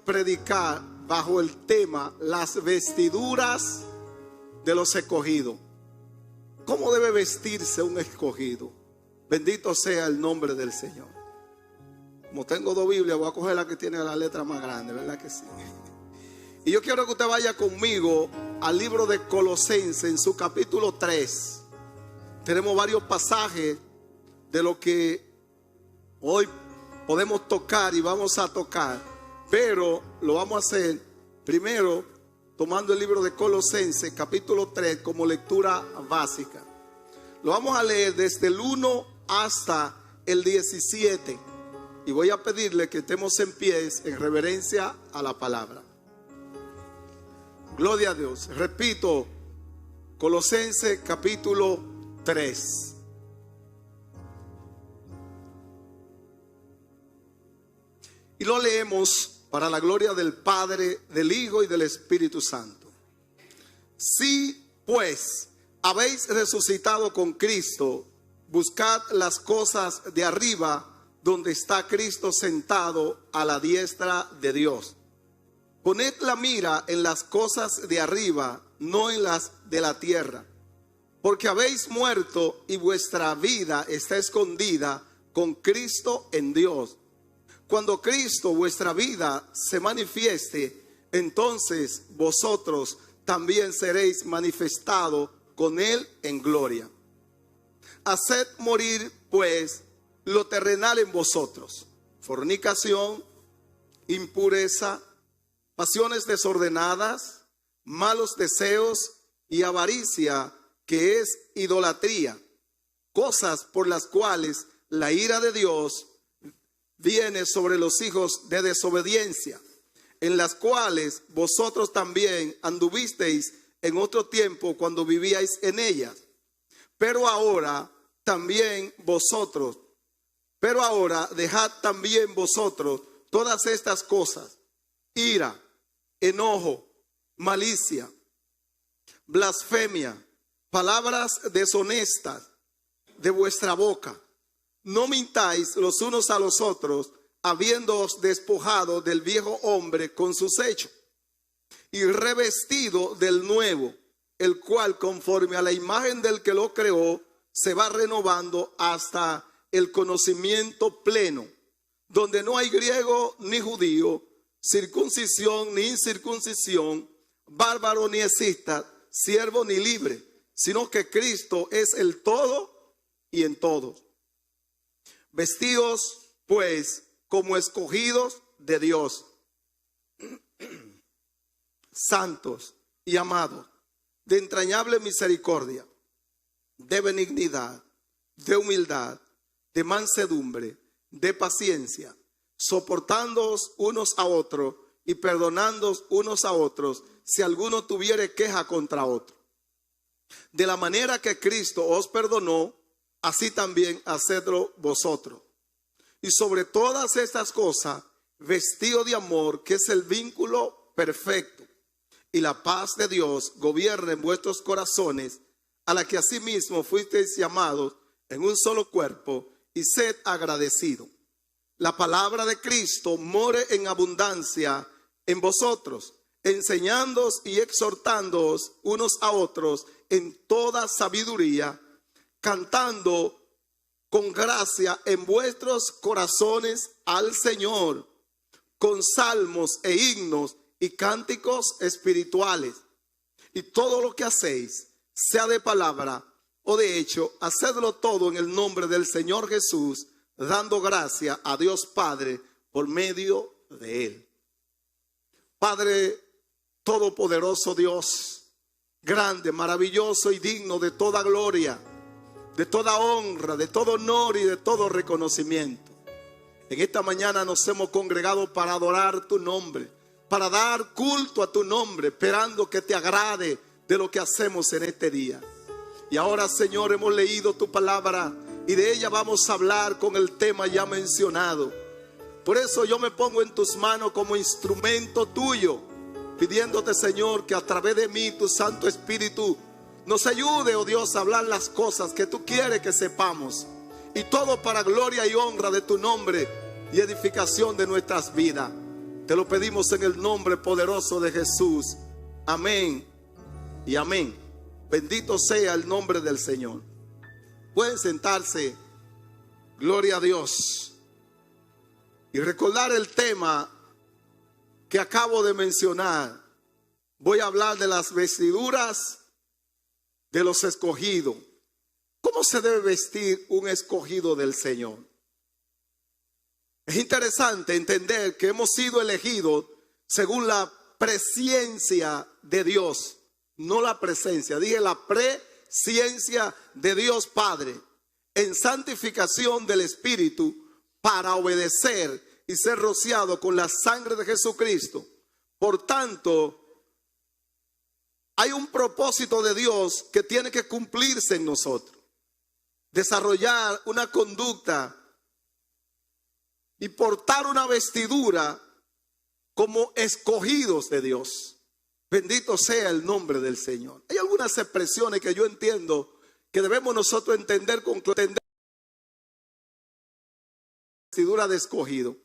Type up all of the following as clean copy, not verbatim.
predicar bajo el tema las vestiduras de los escogidos. ¿Cómo debe vestirse un escogido? Bendito sea el nombre del Señor. Como tengo dos Biblias, voy a coger la que tiene la letra más grande, ¿verdad que sí? Y yo quiero que usted vaya conmigo al libro de Colosenses en su capítulo 3. Tenemos varios pasajes de lo que hoy podemos tocar y vamos a tocar, pero lo vamos a hacer primero tomando el libro de Colosenses capítulo 3 como lectura básica. Lo vamos a leer desde el 1 hasta el 17 y voy a pedirle que estemos en pie en reverencia a la palabra. Gloria a Dios. Repito, Colosenses capítulo 3. Y lo leemos para la gloria del Padre, del Hijo y del Espíritu Santo. Si pues habéis resucitado con Cristo, buscad las cosas de arriba, donde está Cristo sentado a la diestra de Dios. Poned la mira en las cosas de arriba, no en las de la tierra. Porque habéis muerto y vuestra vida está escondida con Cristo en Dios. Cuando Cristo, vuestra vida, se manifieste, entonces vosotros también seréis manifestados con Él en gloria. Haced morir, pues, lo terrenal en vosotros: fornicación, impureza, pasiones desordenadas, malos deseos y avaricia, que es idolatría, cosas por las cuales la ira de Dios viene sobre los hijos de desobediencia, en las cuales vosotros también anduvisteis en otro tiempo cuando vivíais en ellas. Pero ahora dejad también vosotros todas estas cosas: ira, enojo, malicia, blasfemia, palabras deshonestas de vuestra boca. No mintáis los unos a los otros, habiéndoos despojado del viejo hombre con sus hechos, y revestido del nuevo, el cual conforme a la imagen del que lo creó, se va renovando hasta el conocimiento pleno, donde no hay griego ni judío, circuncisión ni incircuncisión, bárbaro ni escita, siervo ni libre, sino que Cristo es el todo y en todos. Vestíos pues como escogidos de Dios, santos y amados, de entrañable misericordia, de benignidad, de humildad, de mansedumbre, de paciencia, soportándoos unos a otros y perdonándoos unos a otros si alguno tuviere queja contra otro. De la manera que Cristo os perdonó, así también hacedlo vosotros. Y sobre todas estas cosas, vestido de amor, que es el vínculo perfecto, y la paz de Dios gobierne en vuestros corazones, a la que asimismo fuisteis llamados en un solo cuerpo, y sed agradecidos. La palabra de Cristo more en abundancia en vosotros, enseñándoos y exhortándoos unos a otros en toda sabiduría, cantando con gracia en vuestros corazones al Señor, con salmos e himnos y cánticos espirituales. Y todo lo que hacéis, sea de palabra o de hecho, hacedlo todo en el nombre del Señor Jesús, dando gracia a Dios Padre por medio de Él. Padre todopoderoso Dios, grande, maravilloso y digno de toda gloria, de toda honra, de todo honor y de todo reconocimiento. En esta mañana nos hemos congregado para adorar tu nombre, para dar culto a tu nombre, esperando que te agrade de lo que hacemos en este día. Y ahora, Señor, hemos leído tu palabra y de ella vamos a hablar con el tema ya mencionado. Por eso yo me pongo en tus manos como instrumento tuyo, pidiéndote, Señor, que a través de mí, tu Santo Espíritu, nos ayude, oh Dios, a hablar las cosas que tú quieres que sepamos. Y todo para gloria y honra de tu nombre y edificación de nuestras vidas. Te lo pedimos en el nombre poderoso de Jesús. Amén y amén. Bendito sea el nombre del Señor. Pueden sentarse. Gloria a Dios. Y recordar el tema que acabo de mencionar. Voy a hablar de las vestiduras de los escogidos. ¿Cómo se debe vestir un escogido del Señor? Es interesante entender que hemos sido elegidos según la presciencia de Dios. No la presencia, dije la presciencia de Dios Padre. En santificación del Espíritu para obedecer y ser rociado con la sangre de Jesucristo. Por tanto, hay un propósito de Dios que tiene que cumplirse en nosotros. Desarrollar una conducta y portar una vestidura como escogidos de Dios. Bendito sea el nombre del Señor. Hay algunas expresiones que yo entiendo que debemos nosotros entender con claridad. Vestidura de escogido.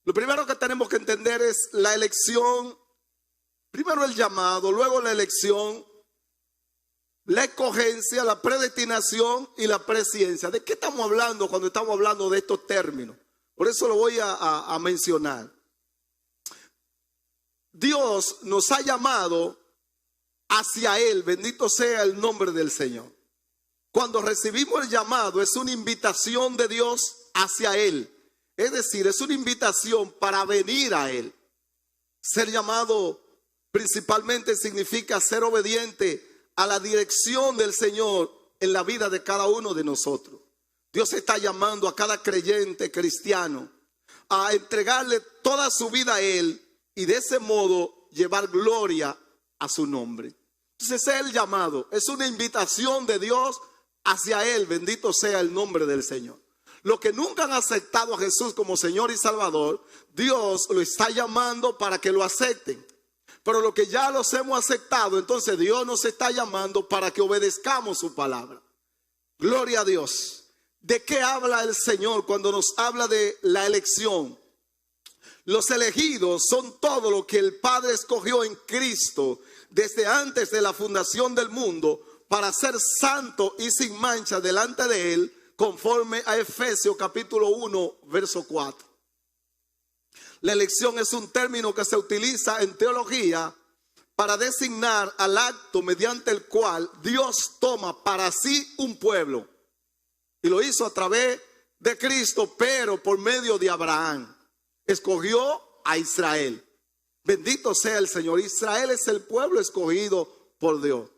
Lo primero que tenemos que entender es la elección. Primero el llamado, luego la elección, la escogencia, la predestinación y la presciencia. ¿De qué estamos hablando cuando estamos hablando de estos términos? Por eso lo voy a mencionar. Dios nos ha llamado hacia Él. Bendito sea el nombre del Señor. Cuando recibimos el llamado es una invitación de Dios hacia Él. Es decir, es una invitación para venir a Él. Ser llamado principalmente significa ser obediente a la dirección del Señor en la vida de cada uno de nosotros. Dios está llamando a cada creyente cristiano a entregarle toda su vida a Él y de ese modo llevar gloria a su nombre. Entonces es el llamado, es una invitación de Dios hacia Él. Bendito sea el nombre del Señor. Los que nunca han aceptado a Jesús como Señor y Salvador, Dios lo está llamando para que lo acepten. Pero los que ya los hemos aceptado, entonces Dios nos está llamando para que obedezcamos su palabra. Gloria a Dios. ¿De qué habla el Señor cuando nos habla de la elección? Los elegidos son todo lo que el Padre escogió en Cristo desde antes de la fundación del mundo para ser santo y sin mancha delante de Él, conforme a Efesios capítulo 1, verso 4. La elección es un término que se utiliza en teología para designar al acto mediante el cual Dios toma para sí un pueblo. Y lo hizo a través de Cristo, pero por medio de Abraham. Escogió a Israel. Bendito sea el Señor. Israel es el pueblo escogido por Dios.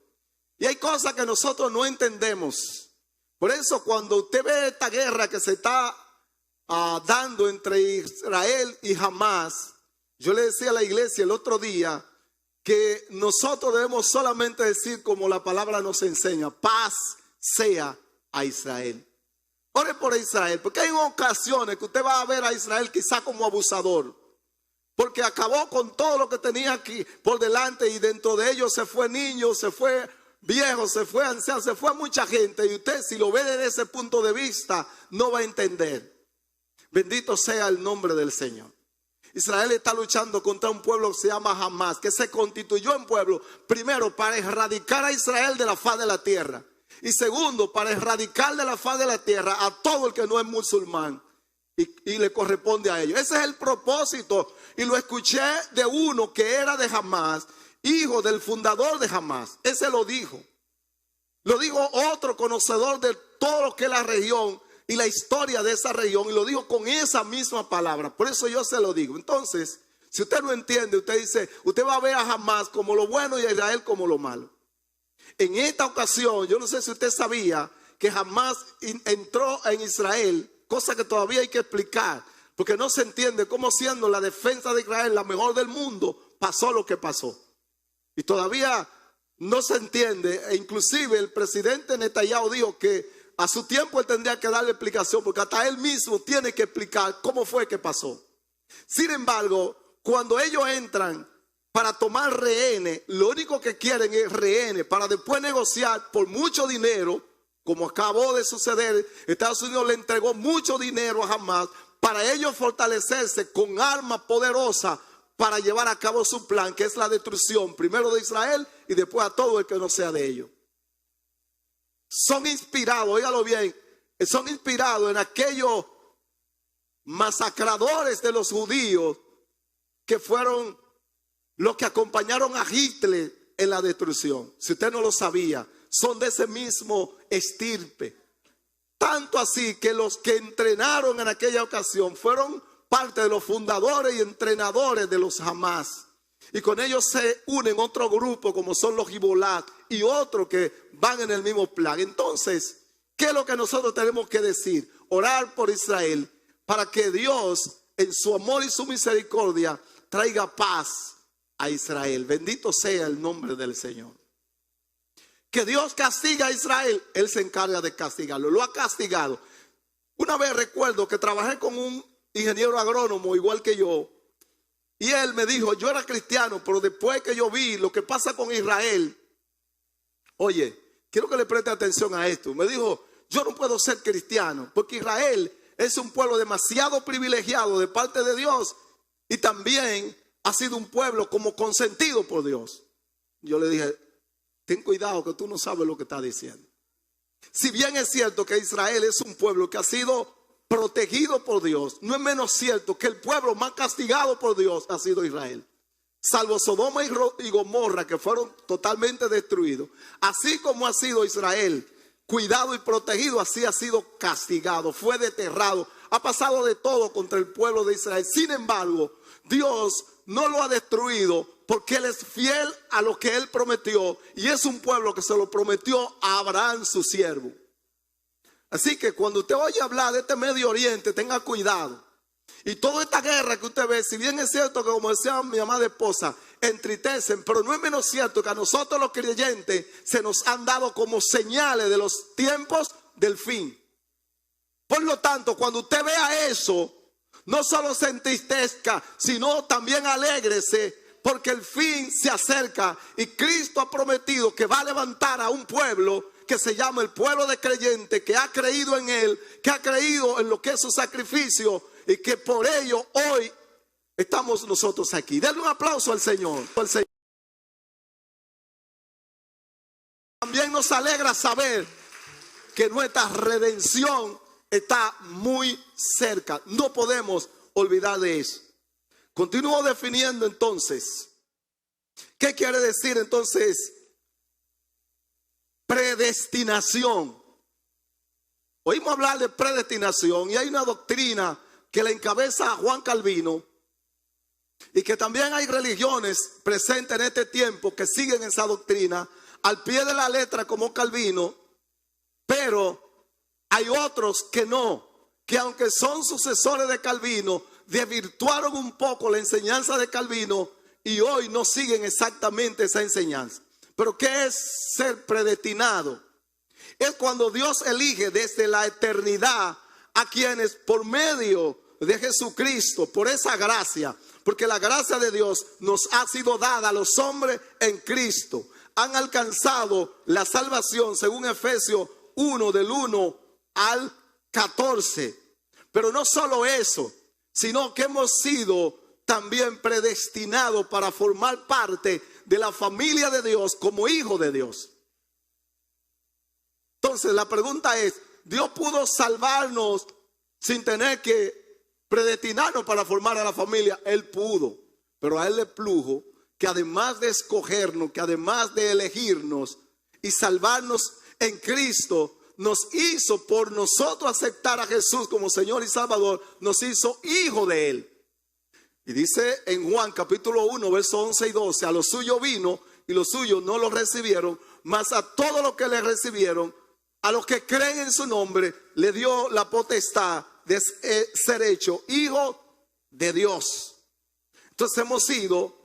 Y hay cosas que nosotros no entendemos. Por eso cuando usted ve esta guerra que se está dando entre Israel y Hamás, yo le decía a la iglesia el otro día que nosotros debemos solamente decir como la palabra nos enseña: paz sea a Israel. Ore por Israel, porque hay ocasiones que usted va a ver a Israel quizá como abusador, porque acabó con todo lo que tenía aquí por delante, y dentro de ellos se fue niños, se fue viejos, se fue ancianos, se fue mucha gente, y usted, si lo ve desde ese punto de vista, no va a entender. Bendito sea el nombre del Señor. Israel está luchando contra un pueblo que se llama Hamás, que se constituyó en pueblo, primero para erradicar a Israel de la faz de la tierra, y segundo para erradicar de la faz de la tierra a todo el que no es musulmán, y le corresponde a ellos. Ese es el propósito, y lo escuché de uno que era de Hamás, hijo del fundador de Hamás. Ese lo dijo otro conocedor de todo lo que es la región y la historia de esa región, y lo dijo con esa misma palabra. Por eso yo se lo digo. Entonces, si usted no entiende, usted dice, usted va a ver a Hamás como lo bueno y a Israel como lo malo. En esta ocasión, yo no sé si usted sabía que Hamás entró en Israel, cosa que todavía hay que explicar, porque no se entiende cómo, siendo la defensa de Israel la mejor del mundo, pasó lo que pasó. Y todavía no se entiende, e inclusive el presidente Netanyahu dijo que a su tiempo él tendría que darle explicación, porque hasta él mismo tiene que explicar cómo fue que pasó. Sin embargo, cuando ellos entran para tomar rehenes, lo único que quieren es rehenes para después negociar por mucho dinero, como acabó de suceder. Estados Unidos le entregó mucho dinero a Hamás para ellos fortalecerse con arma poderosa para llevar a cabo su plan, que es la destrucción, primero de Israel y después a todo el que no sea de ellos. Son inspirados, óigalo bien, son inspirados en aquellos masacradores de los judíos que fueron los que acompañaron a Hitler en la destrucción. Si usted no lo sabía, son de ese mismo estirpe. Tanto así que los que entrenaron en aquella ocasión fueron parte de los fundadores y entrenadores de los Hamas. Y con ellos se unen otro grupo como son los Hezbollah y otros que van en el mismo plan. Entonces, ¿qué es lo que nosotros tenemos que decir? Orar por Israel para que Dios en su amor y su misericordia traiga paz a Israel. Bendito sea el nombre del Señor. Que Dios castiga a Israel, Él se encarga de castigarlo. Lo ha castigado. Una vez recuerdo que trabajé con un ingeniero agrónomo igual que yo. Y él me dijo, yo era cristiano, pero después que yo vi lo que pasa con Israel, oye, quiero que le preste atención a esto. Me dijo, yo no puedo ser cristiano, porque Israel es un pueblo demasiado privilegiado de parte de Dios y también ha sido un pueblo como consentido por Dios. Yo le dije, ten cuidado que tú no sabes lo que estás diciendo. Si bien es cierto que Israel es un pueblo que ha sido protegido por Dios, no es menos cierto que el pueblo más castigado por Dios ha sido Israel. Salvo Sodoma y Gomorra, que fueron totalmente destruidos. Así como ha sido Israel cuidado y protegido, así ha sido castigado, fue desterrado, ha pasado de todo contra el pueblo de Israel. Sin embargo, Dios no lo ha destruido porque Él es fiel a lo que Él prometió y es un pueblo que se lo prometió a Abraham, su siervo. Así que cuando usted oye hablar de este Medio Oriente, tenga cuidado. Y toda esta guerra que usted ve, si bien es cierto que, como decía mi amada esposa, entristecen, pero no es menos cierto que a nosotros los creyentes se nos han dado como señales de los tiempos del fin. Por lo tanto, cuando usted vea eso, no solo se entristezca, sino también alégrese, porque el fin se acerca y Cristo ha prometido que va a levantar a un pueblo que se llama el pueblo de creyentes, que ha creído en Él, que ha creído en lo que es su sacrificio y que por ello hoy estamos nosotros aquí. Denle un aplauso al Señor. También nos alegra saber que nuestra redención está muy cerca. No podemos olvidar de eso. Continúo definiendo entonces. ¿Qué quiere decir entonces predestinación? Oímos hablar de predestinación y hay una doctrina que la encabeza a Juan Calvino y que también hay religiones presentes en este tiempo que siguen esa doctrina al pie de la letra como Calvino, pero hay otros que no, que aunque son sucesores de Calvino, desvirtuaron un poco la enseñanza de Calvino y hoy no siguen exactamente esa enseñanza. Pero ¿qué es ser predestinado? Es cuando Dios elige desde la eternidad a quienes por medio de Jesucristo, por esa gracia, porque la gracia de Dios nos ha sido dada a los hombres en Cristo, han alcanzado la salvación según Efesios 1 del 1 al 14. Pero no solo eso, sino que hemos sido también predestinados para formar parte de la familia de Dios como hijos de Dios. Entonces la pregunta es, ¿Dios pudo salvarnos sin tener que predestinarnos para formar a la familia? Él pudo, pero a Él le plujo que además de escogernos, que además de elegirnos y salvarnos en Cristo, nos hizo por nosotros aceptar a Jesús como Señor y Salvador, nos hizo hijo de Él. Y dice en Juan capítulo 1, versos 11 y 12, a los suyos vino y los suyos no lo recibieron, mas a todos los que le recibieron, a los que creen en su nombre, le dio la potestad de ser hecho hijo de Dios. Entonces hemos sido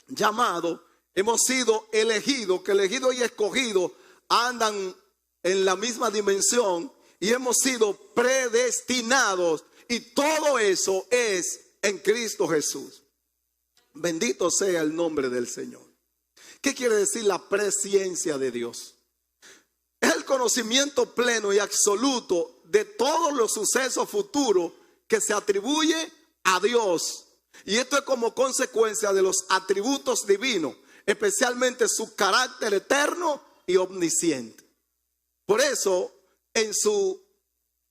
llamados, hemos sido elegidos, que elegidos y escogidos andan en la misma dimensión y hemos sido predestinados y todo eso es en Cristo Jesús. Bendito sea el nombre del Señor. ¿Qué quiere decir la presciencia de Dios? Es el conocimiento pleno y absoluto de todos los sucesos futuros que se atribuye a Dios. Y esto es como consecuencia de los atributos divinos, especialmente su carácter eterno y omnisciente. Por eso, en su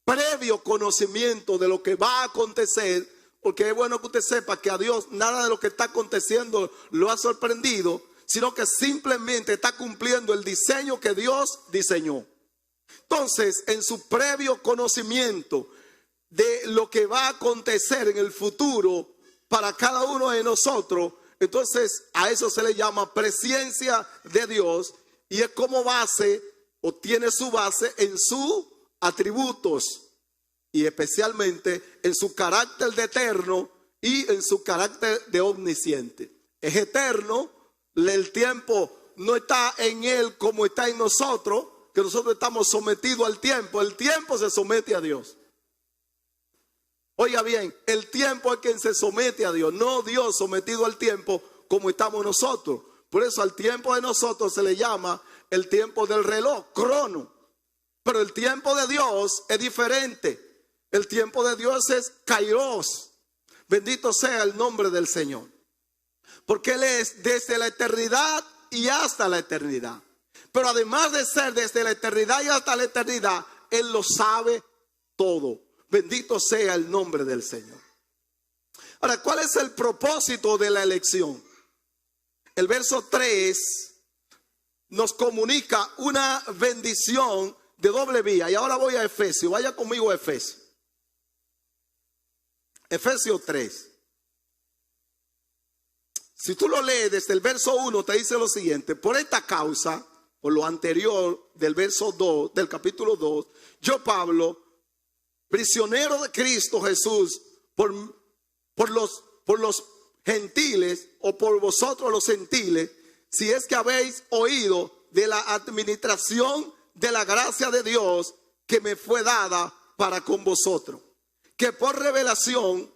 previo conocimiento de lo que va a acontecer, porque es bueno que usted sepa que a Dios nada de lo que está aconteciendo lo ha sorprendido, sino que simplemente está cumpliendo el diseño que Dios diseñó. Entonces, en su previo conocimiento de lo que va a acontecer en el futuro para cada uno de nosotros, entonces a eso se le llama presciencia de Dios, y es como base o tiene su base en sus atributos y especialmente en su carácter de eterno y en su carácter de omnisciente. Es eterno, el tiempo no está en él como está en nosotros, que nosotros estamos sometidos al tiempo. El tiempo se somete a Dios. Oiga bien, el tiempo es quien se somete a Dios, no Dios sometido al tiempo como estamos nosotros. Por eso al tiempo de nosotros se le llama el tiempo del reloj, crono. Pero el tiempo de Dios es diferente. El tiempo de Dios es kairos. Bendito sea el nombre del Señor. Porque Él es desde la eternidad y hasta la eternidad. Pero además de ser desde la eternidad y hasta la eternidad, Él lo sabe todo. Bendito sea el nombre del Señor. Ahora, ¿cuál es el propósito de la elección? El verso 3 nos comunica una bendición de doble vía. Y ahora voy a Efesios. Vaya conmigo a Efesios. Efesios 3. Si tú lo lees desde el verso 1, te dice lo siguiente: por esta causa, por lo anterior del verso 2, del capítulo 2, yo, Pablo, prisionero de Cristo Jesús, por los gentiles, o por vosotros los gentiles, si es que habéis oído de la administración de la gracia de Dios que me fue dada para con vosotros, que por revelación,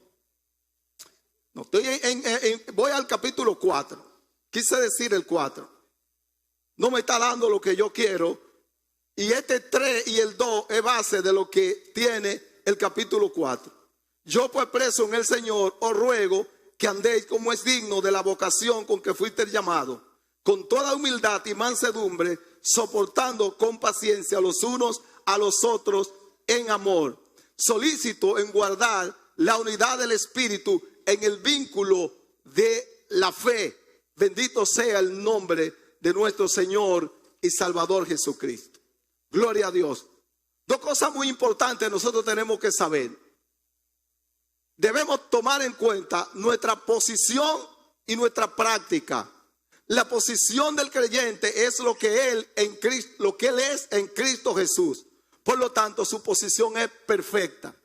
voy al capítulo 4, quise decir el 4, no me está dando lo que yo quiero, y este 3 y el 2 es base de lo que tiene el capítulo 4. Yo, pues, preso en el Señor, os ruego que andéis como es digno de la vocación con que fuiste llamado, con toda humildad y mansedumbre, soportando con paciencia los unos a los otros en amor, solícito en guardar la unidad del Espíritu en el vínculo de la fe. Bendito sea el nombre de nuestro Señor y Salvador Jesucristo. Gloria a Dios. Dos cosas muy importantes nosotros tenemos que saber. Debemos tomar en cuenta nuestra posición y nuestra práctica. La posición del creyente es lo que él es en Cristo Jesús. Por lo tanto, su posición es perfecta.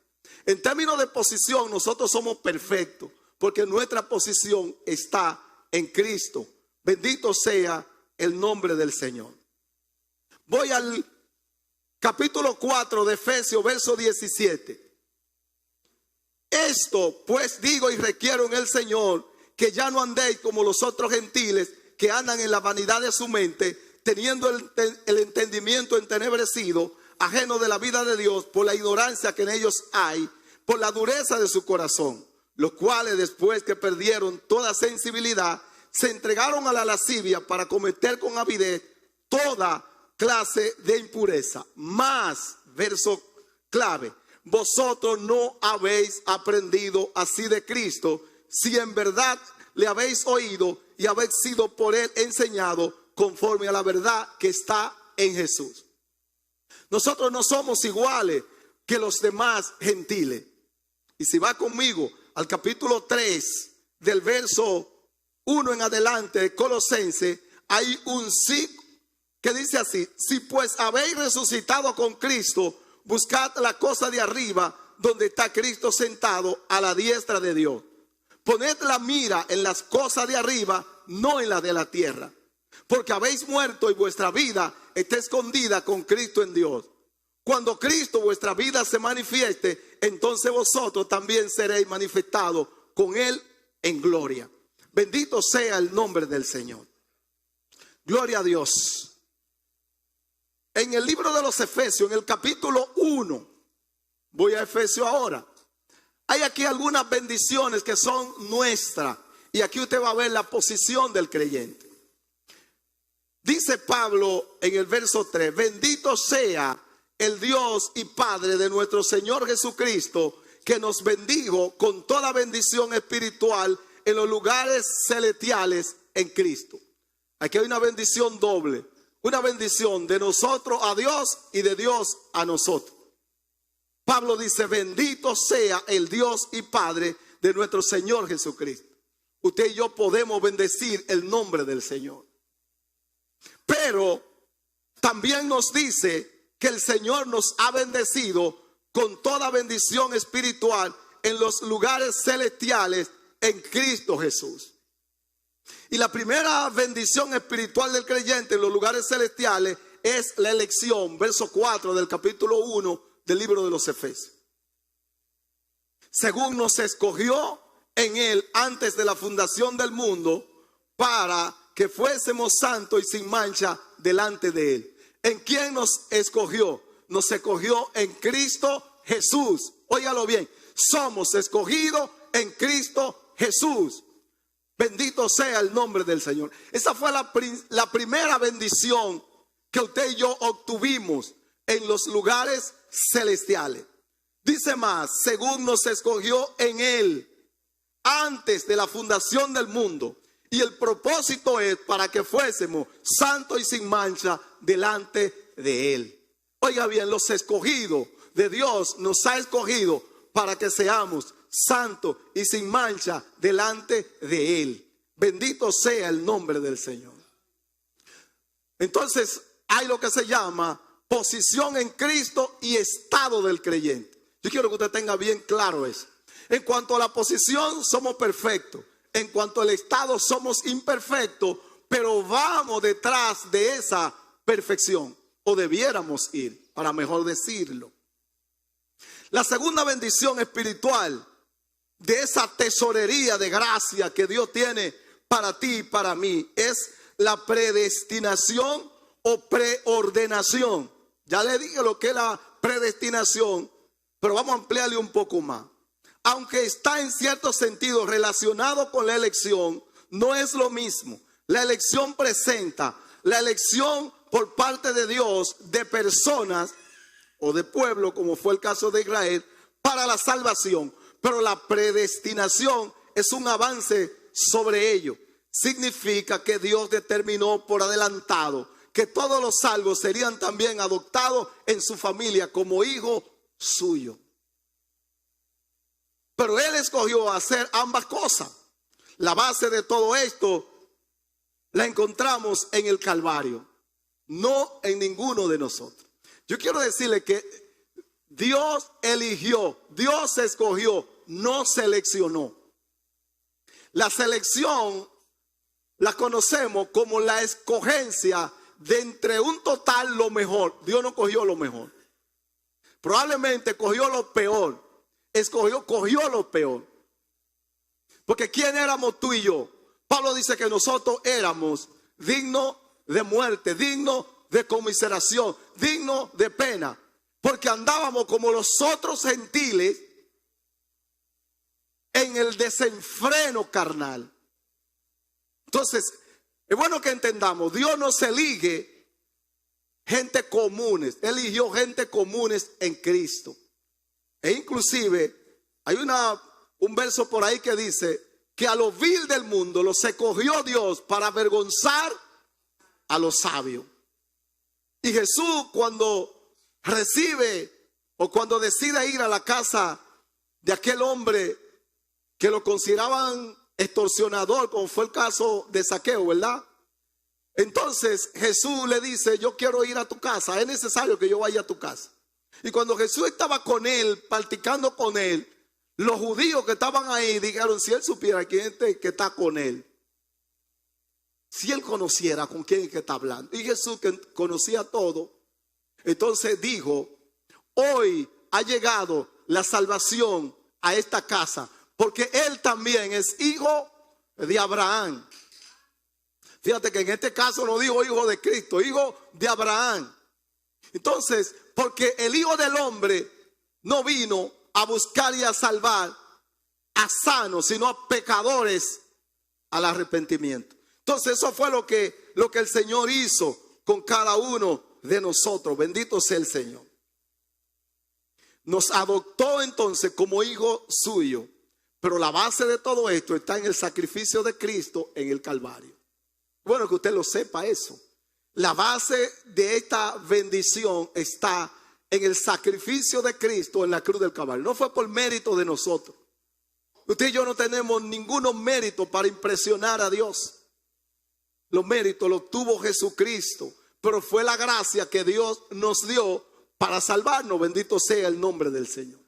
En términos de posición, nosotros somos perfectos, porque nuestra posición está en Cristo. Bendito sea el nombre del Señor. Voy al capítulo 4 de Efesios, verso 17. Esto pues digo y requiero en el Señor, que ya no andéis como los otros gentiles que andan en la vanidad de su mente, teniendo el entendimiento entenebrecido, ajeno de la vida de Dios por la ignorancia que en ellos hay, por la dureza de su corazón, los cuales después que perdieron toda sensibilidad, se entregaron a la lascivia para cometer con avidez toda clase de impureza. Más, verso clave, vosotros no habéis aprendido así de Cristo, si en verdad le habéis oído y habéis sido por él enseñado conforme a la verdad que está en Jesús. Nosotros no somos iguales que los demás gentiles. Y si va conmigo al capítulo 3 del verso 1 en adelante de Colosenses, hay un sí que dice así: si pues habéis resucitado con Cristo, buscad la cosa de arriba, donde está Cristo sentado a la diestra de Dios. Poned la mira en las cosas de arriba, no en la de la tierra, porque habéis muerto y vuestra vida está escondida con Cristo en Dios. Cuando Cristo vuestra vida se manifieste, entonces vosotros también seréis manifestados con Él en gloria. Bendito sea el nombre del Señor. Gloria a Dios. En el libro de los Efesios, en el capítulo 1, voy a Efesios ahora. Hay aquí algunas bendiciones que son nuestras. Y aquí usted va a ver la posición del creyente. Dice Pablo en el verso 3, bendito sea el Dios y Padre de nuestro Señor Jesucristo, que nos bendijo con toda bendición espiritual en los lugares celestiales en Cristo. Aquí hay una bendición doble, una bendición de nosotros a Dios y de Dios a nosotros. Pablo dice, bendito sea el Dios y Padre de nuestro Señor Jesucristo. Usted y yo podemos bendecir el nombre del Señor. Pero también nos dice que el Señor nos ha bendecido con toda bendición espiritual en los lugares celestiales en Cristo Jesús. Y la primera bendición espiritual del creyente en los lugares celestiales es la elección, verso 4 del capítulo 1 del libro de los Efesios. Según nos escogió en Él antes de la fundación del mundo para que fuésemos santos y sin mancha delante de Él. ¿En quién nos escogió? Nos escogió en Cristo Jesús. Óigalo bien, somos escogidos en Cristo Jesús. Bendito sea el nombre del Señor. Esa fue la primera bendición que usted y yo obtuvimos en los lugares celestiales. Dice más, según nos escogió en Él antes de la fundación del mundo. Y el propósito es para que fuésemos santos y sin mancha delante de Él. Oiga bien, los escogidos de Dios nos ha escogido para que seamos santos y sin mancha delante de Él. Bendito sea el nombre del Señor. Entonces hay lo que se llama posición en Cristo y estado del creyente. Yo quiero que usted tenga bien claro eso. En cuanto a la posición, somos perfectos. En cuanto al estado, somos imperfectos, pero vamos detrás de esa perfección, o debiéramos ir, para mejor decirlo. La segunda bendición espiritual de esa tesorería de gracia que Dios tiene para ti y para mí es la predestinación o preordenación. Ya le dije lo que es la predestinación, pero vamos a ampliarle un poco más. Aunque está en cierto sentido relacionado con la elección, no es lo mismo. La elección presenta la elección por parte de Dios de personas o de pueblo, como fue el caso de Israel, para la salvación. Pero la predestinación es un avance sobre ello. Significa que Dios determinó por adelantado que todos los salvos serían también adoptados en su familia como hijo suyo. Pero Él escogió hacer ambas cosas. La base de todo esto la encontramos en el Calvario, no en ninguno de nosotros. Yo quiero decirle que Dios eligió, Dios escogió, no seleccionó. La selección la conocemos como la escogencia de entre un total lo mejor. Dios no cogió lo mejor. Probablemente cogió lo peor. Cogió lo peor. Porque ¿quién éramos tú y yo? Pablo dice que nosotros éramos dignos de muerte, dignos de conmiseración, dignos de pena. Porque andábamos como los otros gentiles en el desenfreno carnal. Entonces, es bueno que entendamos, Dios nos elige gente comunes. Él eligió gente comunes en Cristo. E inclusive hay un verso por ahí que dice que a los vil del mundo los escogió Dios para avergonzar a los sabios. Y Jesús, cuando recibe o cuando decide ir a la casa de aquel hombre que lo consideraban extorsionador, como fue el caso de Zaqueo, ¿verdad? Entonces Jesús le dice, yo quiero ir a tu casa, es necesario que yo vaya a tu casa. Y cuando Jesús estaba con él, practicando con él, los judíos que estaban ahí dijeron, si él supiera quién es que está con él, si él conociera con quién es que está hablando. Y Jesús, que conocía todo, entonces dijo, hoy ha llegado la salvación a esta casa, porque él también es hijo de Abraham. Fíjate que en este caso no dijo hijo de Cristo, hijo de Abraham. Entonces, porque el Hijo del Hombre no vino a buscar y a salvar a sanos, sino a pecadores al arrepentimiento. Entonces eso fue lo que el Señor hizo con cada uno de nosotros. Bendito sea el Señor. Nos adoptó entonces como hijo suyo. Pero la base de todo esto está en el sacrificio de Cristo en el Calvario. Bueno, que usted lo sepa eso. La base de esta bendición está en el sacrificio de Cristo en la cruz del Calvario. No fue por mérito de nosotros. Usted y yo no tenemos ninguno mérito para impresionar a Dios. Los méritos los tuvo Jesucristo. Pero fue la gracia que Dios nos dio para salvarnos. Bendito sea el nombre del Señor.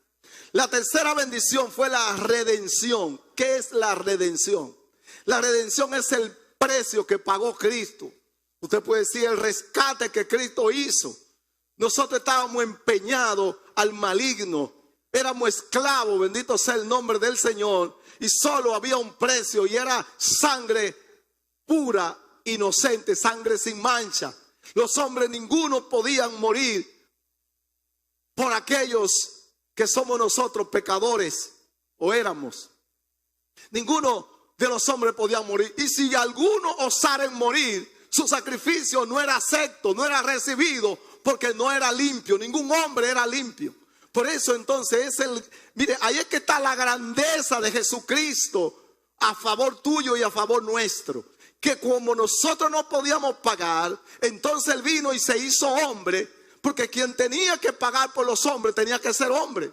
La tercera bendición fue la redención. ¿Qué es la redención? La redención es el precio que pagó Cristo. Usted puede decir el rescate que Cristo hizo. Nosotros estábamos empeñados al maligno. Éramos esclavos, bendito sea el nombre del Señor. Y solo había un precio y era sangre pura, inocente, sangre sin mancha. Los hombres ninguno podían morir por aquellos que somos nosotros pecadores o éramos. Ninguno de los hombres podía morir. Y si alguno osara morir, su sacrificio no era acepto, no era recibido, porque no era limpio. Ningún hombre era limpio. Por eso entonces mire, ahí es que está la grandeza de Jesucristo a favor tuyo y a favor nuestro. Que como nosotros no podíamos pagar, entonces Él vino y se hizo hombre. Porque quien tenía que pagar por los hombres tenía que ser hombre.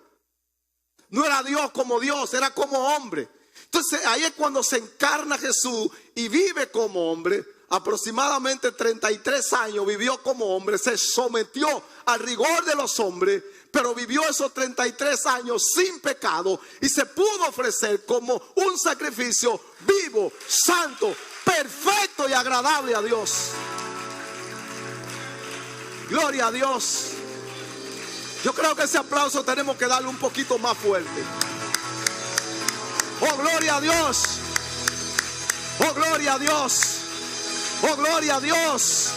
No era Dios como Dios, era como hombre. Entonces ahí es cuando se encarna Jesús y vive como hombre. Aproximadamente 33 años vivió como hombre. Se sometió al rigor de los hombres. Pero vivió esos 33 años sin pecado. Y se pudo ofrecer como un sacrificio vivo, santo, perfecto y agradable a Dios. Gloria a Dios. Yo creo que ese aplauso tenemos que darle un poquito más fuerte. Oh, gloria a Dios. Oh, gloria a Dios. Oh, gloria a Dios.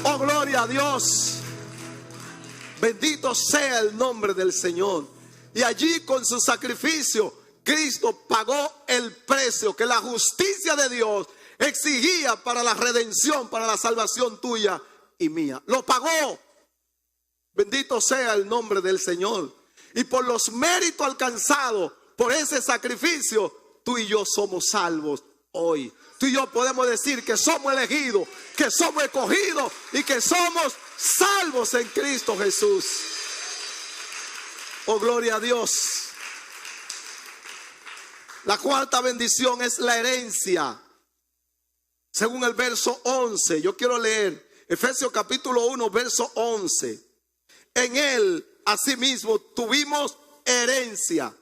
Oh, gloria a Dios. Bendito sea el nombre del Señor. Y allí con su sacrificio, Cristo pagó el precio que la justicia de Dios exigía para la redención, para la salvación tuya y mía. Lo pagó. Bendito sea el nombre del Señor. Y por los méritos alcanzados por ese sacrificio, tú y yo somos salvos hoy. Tú y yo podemos decir que somos elegidos, que somos escogidos y que somos salvos en Cristo Jesús. Oh, gloria a Dios. La cuarta bendición es la herencia. Según el verso 11, yo quiero leer Efesios capítulo 1, verso 11. En él, asimismo, tuvimos herencia,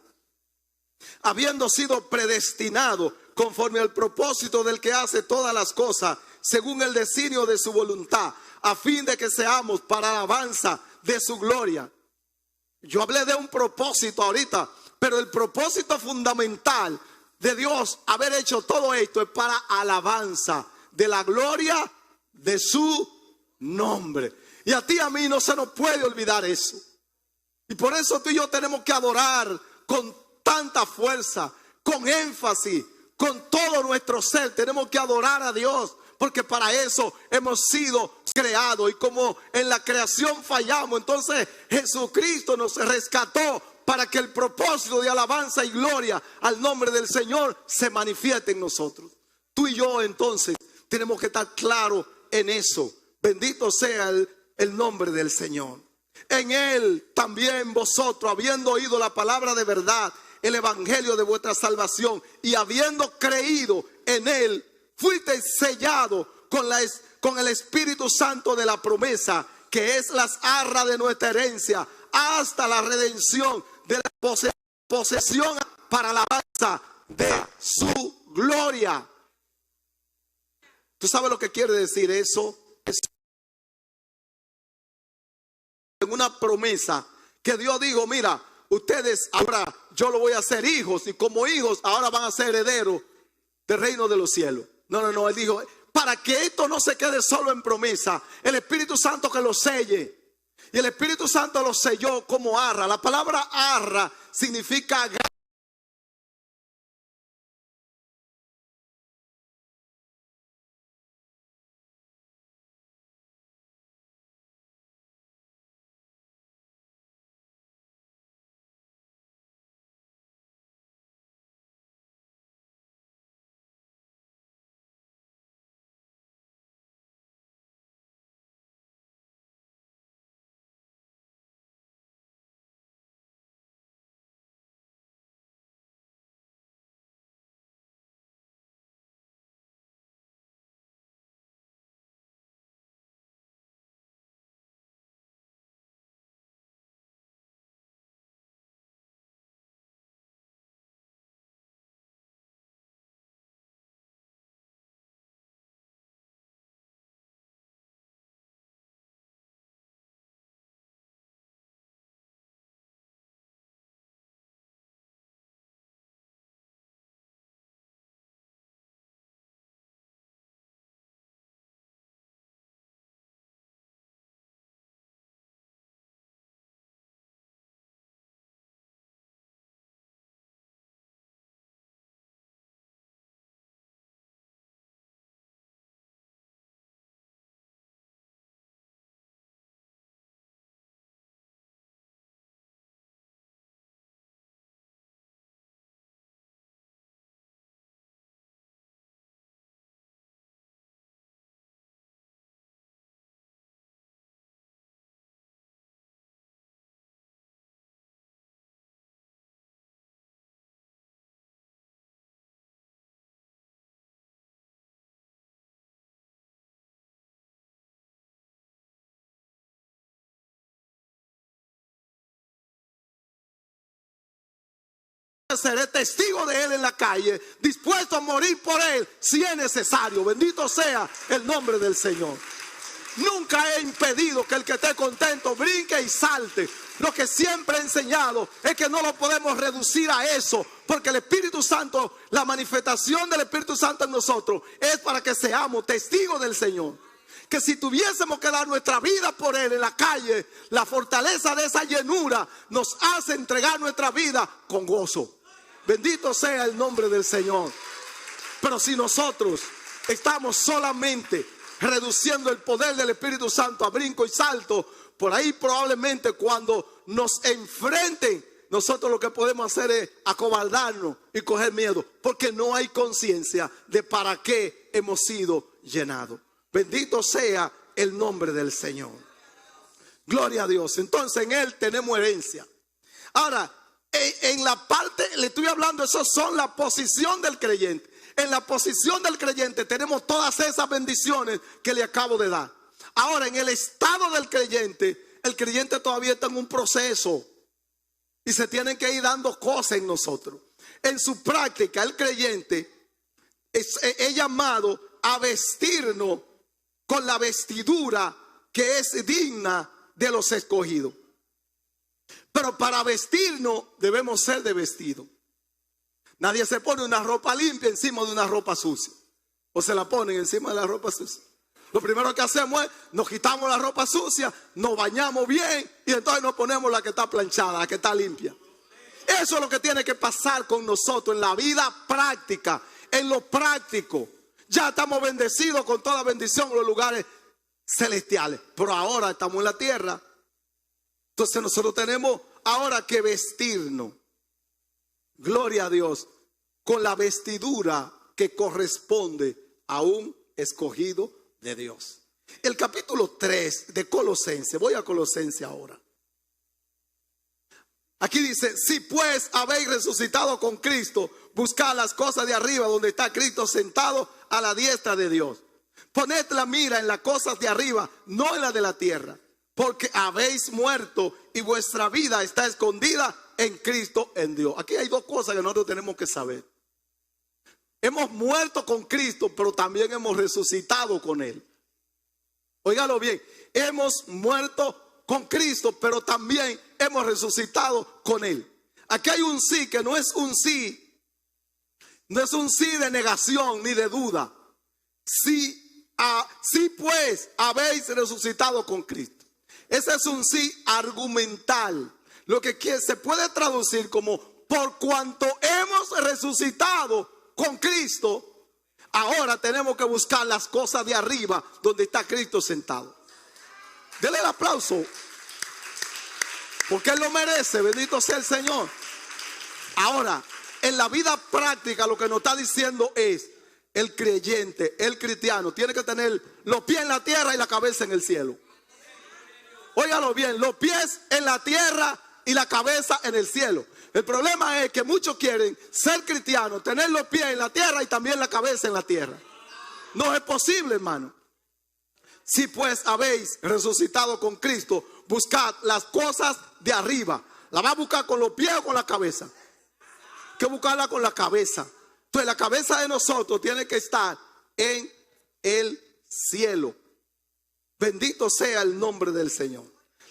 habiendo sido predestinados conforme al propósito del que hace todas las cosas, según el designio de su voluntad, a fin de que seamos para alabanza de su gloria. Yo hablé de un propósito ahorita, pero el propósito fundamental de Dios haber hecho todo esto es para alabanza de la gloria de su nombre. Y a ti y a mí no se nos puede olvidar eso. Y por eso tú y yo tenemos que adorar con tanta fuerza, con énfasis, con todo nuestro ser. Tenemos que adorar a Dios, porque para eso hemos sido creados. Y como en la creación fallamos, entonces Jesucristo nos rescató para que el propósito de alabanza y gloria al nombre del Señor se manifieste en nosotros. Tú y yo entonces tenemos que estar claros en eso. Bendito sea el nombre del Señor. En él también vosotros, habiendo oído la palabra de verdad, el evangelio de vuestra salvación, y habiendo creído en él, fuisteis sellados con el Espíritu Santo de la promesa, que es las arras de nuestra herencia, hasta la redención de la posesión para la alabanza de su gloria. ¿Tú sabes lo que quiere decir eso? Es una promesa que Dios dijo: mira, ustedes ahora yo lo voy a hacer hijos, y como hijos ahora van a ser herederos del reino de los cielos. No, él dijo, para que esto no se quede solo en promesa, el Espíritu Santo que lo selle. Y el Espíritu Santo lo selló como arra. La palabra arra significa seré testigo de él en la calle, dispuesto a morir por él si es necesario. Bendito sea el nombre del Señor. Nunca he impedido que el que esté contento brinque y salte. Lo que siempre he enseñado es que no lo podemos reducir a eso, porque el Espíritu Santo, la manifestación del Espíritu Santo en nosotros es para que seamos testigos del Señor. Que si tuviésemos que dar nuestra vida por él en la calle, la fortaleza de esa llenura nos hace entregar nuestra vida con gozo. Bendito sea el nombre del Señor. Pero si nosotros estamos solamente reduciendo el poder del Espíritu Santo a brinco y salto, por ahí probablemente cuando nos enfrenten, nosotros lo que podemos hacer es acobardarnos y coger miedo, porque no hay conciencia de para qué hemos sido llenados. Bendito sea el nombre del Señor. Gloria a Dios. Entonces en Él tenemos herencia. Ahora, en la parte, le estoy hablando, eso son la posición del creyente. En la posición del creyente tenemos todas esas bendiciones que le acabo de dar. Ahora, en el estado del creyente, el creyente todavía está en un proceso. Y se tienen que ir dando cosas en nosotros. En su práctica, el creyente es llamado a vestirnos con la vestidura que es digna de los escogidos. Pero para vestirnos debemos ser de vestido. Nadie se pone una ropa limpia encima de una ropa sucia. O se la ponen encima de la ropa sucia. Lo primero que hacemos es nos quitamos la ropa sucia, nos bañamos bien y entonces nos ponemos la que está planchada, la que está limpia. Eso es lo que tiene que pasar con nosotros en la vida práctica, en lo práctico. Ya estamos bendecidos con toda bendición en los lugares celestiales, pero ahora estamos en la tierra. Entonces nosotros tenemos ahora que vestirnos, gloria a Dios, con la vestidura que corresponde a un escogido de Dios. El capítulo 3 de Colosenses, voy a Colosenses ahora. Aquí dice, si pues habéis resucitado con Cristo, buscad las cosas de arriba donde está Cristo sentado a la diestra de Dios. Poned la mira en las cosas de arriba, no en la de la tierra, porque habéis muerto y vuestra vida está escondida en Cristo, en Dios. Aquí hay dos cosas que nosotros tenemos que saber. Hemos muerto con Cristo, pero también hemos resucitado con Él. Óigalo bien, hemos muerto con Cristo, pero también hemos resucitado con Él. Aquí hay un sí que no es un sí, no es un sí de negación ni de duda. Sí, sí pues habéis resucitado con Cristo. Ese es un sí argumental. Lo que se puede traducir como: por cuanto hemos resucitado con Cristo, ahora tenemos que buscar las cosas de arriba, donde está Cristo sentado. Denle el aplauso, porque Él lo merece. Bendito sea el Señor. Ahora, en la vida práctica, lo que nos está diciendo es: el creyente, el cristiano, tiene que tener los pies en la tierra y la cabeza en el cielo. Óigalo bien: los pies en la tierra y la cabeza en el cielo. El problema es que muchos quieren ser cristianos, tener los pies en la tierra y también la cabeza en la tierra. No es posible, hermano. Si pues habéis resucitado con Cristo, buscad las cosas de arriba. ¿La va a buscar con los pies o con la cabeza? Hay que buscarla con la cabeza. Entonces la cabeza de nosotros tiene que estar en el cielo. Bendito sea el nombre del Señor.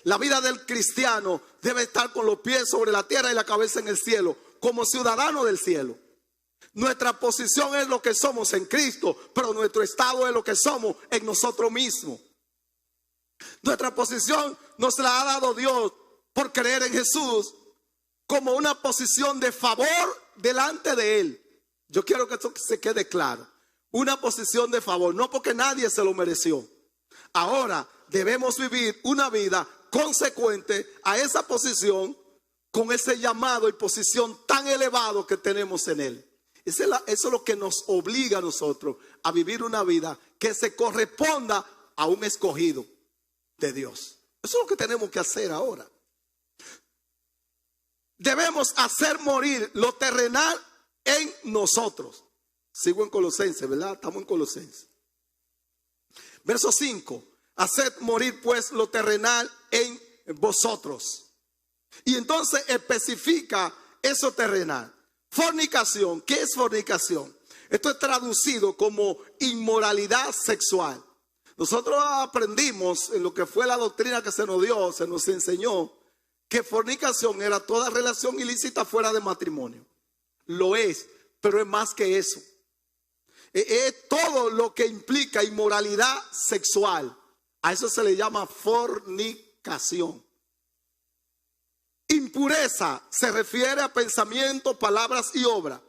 La vida del cristiano debe estar con los pies sobre la tierra y la cabeza en el cielo, como ciudadano del cielo. Nuestra posición es lo que somos en Cristo, pero nuestro estado es lo que somos en nosotros mismos. Nuestra posición nos la ha dado Dios por creer en Jesús como una posición de favor delante de Él. Yo quiero que esto se quede claro. Una posición de favor, no porque nadie se lo mereció. Ahora debemos vivir una vida consecuente a esa posición, con ese llamado y posición tan elevado que tenemos en Él. Eso es lo que nos obliga a nosotros a vivir una vida que se corresponda a un escogido de Dios. Eso es lo que tenemos que hacer ahora. Debemos hacer morir lo terrenal en nosotros. Sigo en Colosenses, ¿verdad? Estamos en Colosenses. Verso 5. Haced morir pues lo terrenal en vosotros. Y entonces especifica eso terrenal. Fornicación. ¿Qué es fornicación? Esto es traducido como inmoralidad sexual. Nosotros aprendimos en lo que fue la doctrina que se nos dio, se nos enseñó, que fornicación era toda relación ilícita fuera de matrimonio. Lo es, pero es más que eso. Es todo lo que implica inmoralidad sexual. A eso se le llama fornicación. Impureza se refiere a pensamientos, palabras y obras